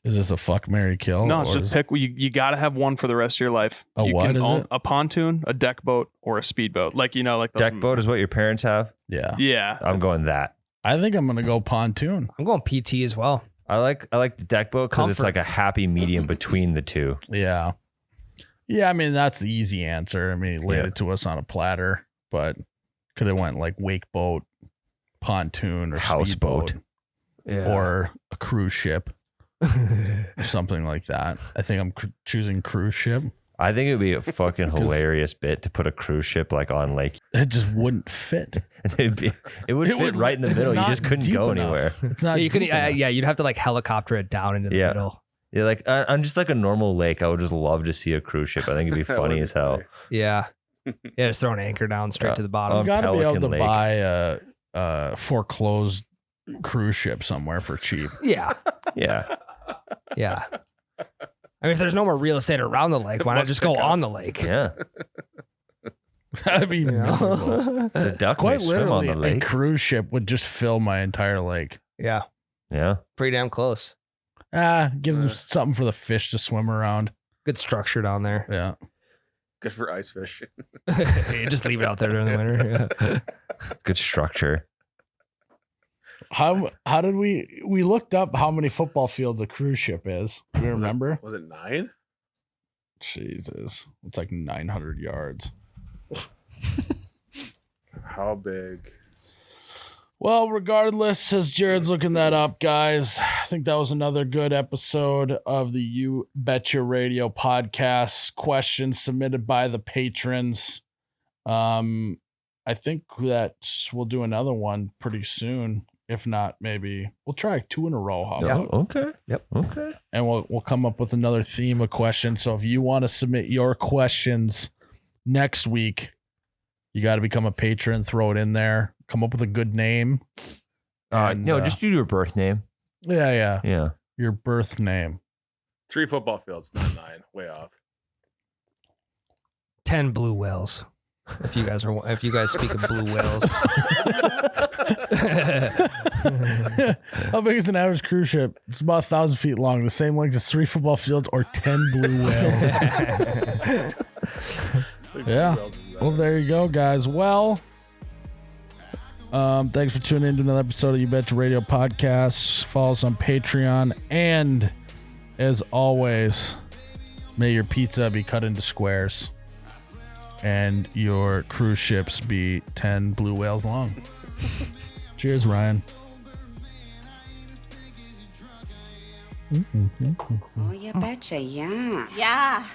Is this a fuck, marry, kill? No, it's or just is- pick. You got to have one for the rest of your life. A you what can is own it? a pontoon, a deck boat, or a speed boat. Like like those, Deck boat is what your parents have. Yeah. Yeah, I'm going that. I think I'm going to go pontoon. I'm going PT as well. I like the deck boat because it's Comfort. like a happy medium between the two. Yeah. Yeah, I mean, that's the easy answer. I mean, he laid Yeah. it to us on a platter, but could have went like wake boat, pontoon, or Houseboat. speedboat, Yeah. or a cruise ship, or something like that. I think I'm choosing cruise ship. I think it would be a fucking 'Cause- hilarious bit to put a cruise ship like on lake. It just wouldn't fit. It would It fit would- right in the it's middle. You not just couldn't deep go enough. anywhere. It's not. you could, deep enough. yeah, you'd have to like helicopter it down into the Yeah. middle. Yeah, like on just like a normal lake, I would just love to see a cruise ship. I think it'd be That funny would as be hell. funny. Yeah. Yeah, just throw an anchor down straight Yeah. to the bottom. You got to be able Pelican to Lake. buy a foreclosed cruise ship somewhere for cheap. Yeah. Yeah. Yeah. I mean, if there's no more real estate around the lake, why not Let's just go pick up. on the lake? Yeah. That'd be You miserable. know? The duck Quite may swim on literally, the a lake. cruise ship would just fill my entire lake. Yeah. Yeah. Pretty damn close. Gives them something for the fish to swim around. Good structure down there. Yeah. Good for ice fishing. Just leave it out there during the winter. Yeah. Good structure. How did we looked up how many football fields a cruise ship is? Do you remember? Was it 9? Jesus. It's like 900 yards. How big? Well, regardless, as Jared's looking that up, guys, I think that was another good episode of the You Betcha Radio podcast. Questions submitted by the patrons. I think that we'll do another one pretty soon. If not, maybe we'll try 2 in a row. How Yeah. about? Okay. Yep. Okay. And we'll come up with another theme of questions. So if you want to submit your questions next week, you got to become a patron, throw it in there, come up with a good name. And, No, just do your birth name. yeah, Yeah. your birth name. 3 football fields, not 9. Way off. 10 blue whales. If you guys speak of blue whales. How big is an average cruise ship? It's about 1,000 feet long, the same length as 3 football fields or 10 blue whales. Yeah. Well, there you go, guys. Well, thanks for tuning in to another episode of You Betcha Radio Podcast. Follow us on Patreon. And as always, May your pizza be cut into squares. And your cruise ships be 10 blue whales long. Cheers, Ryan. Oh, you betcha, yeah. Yeah.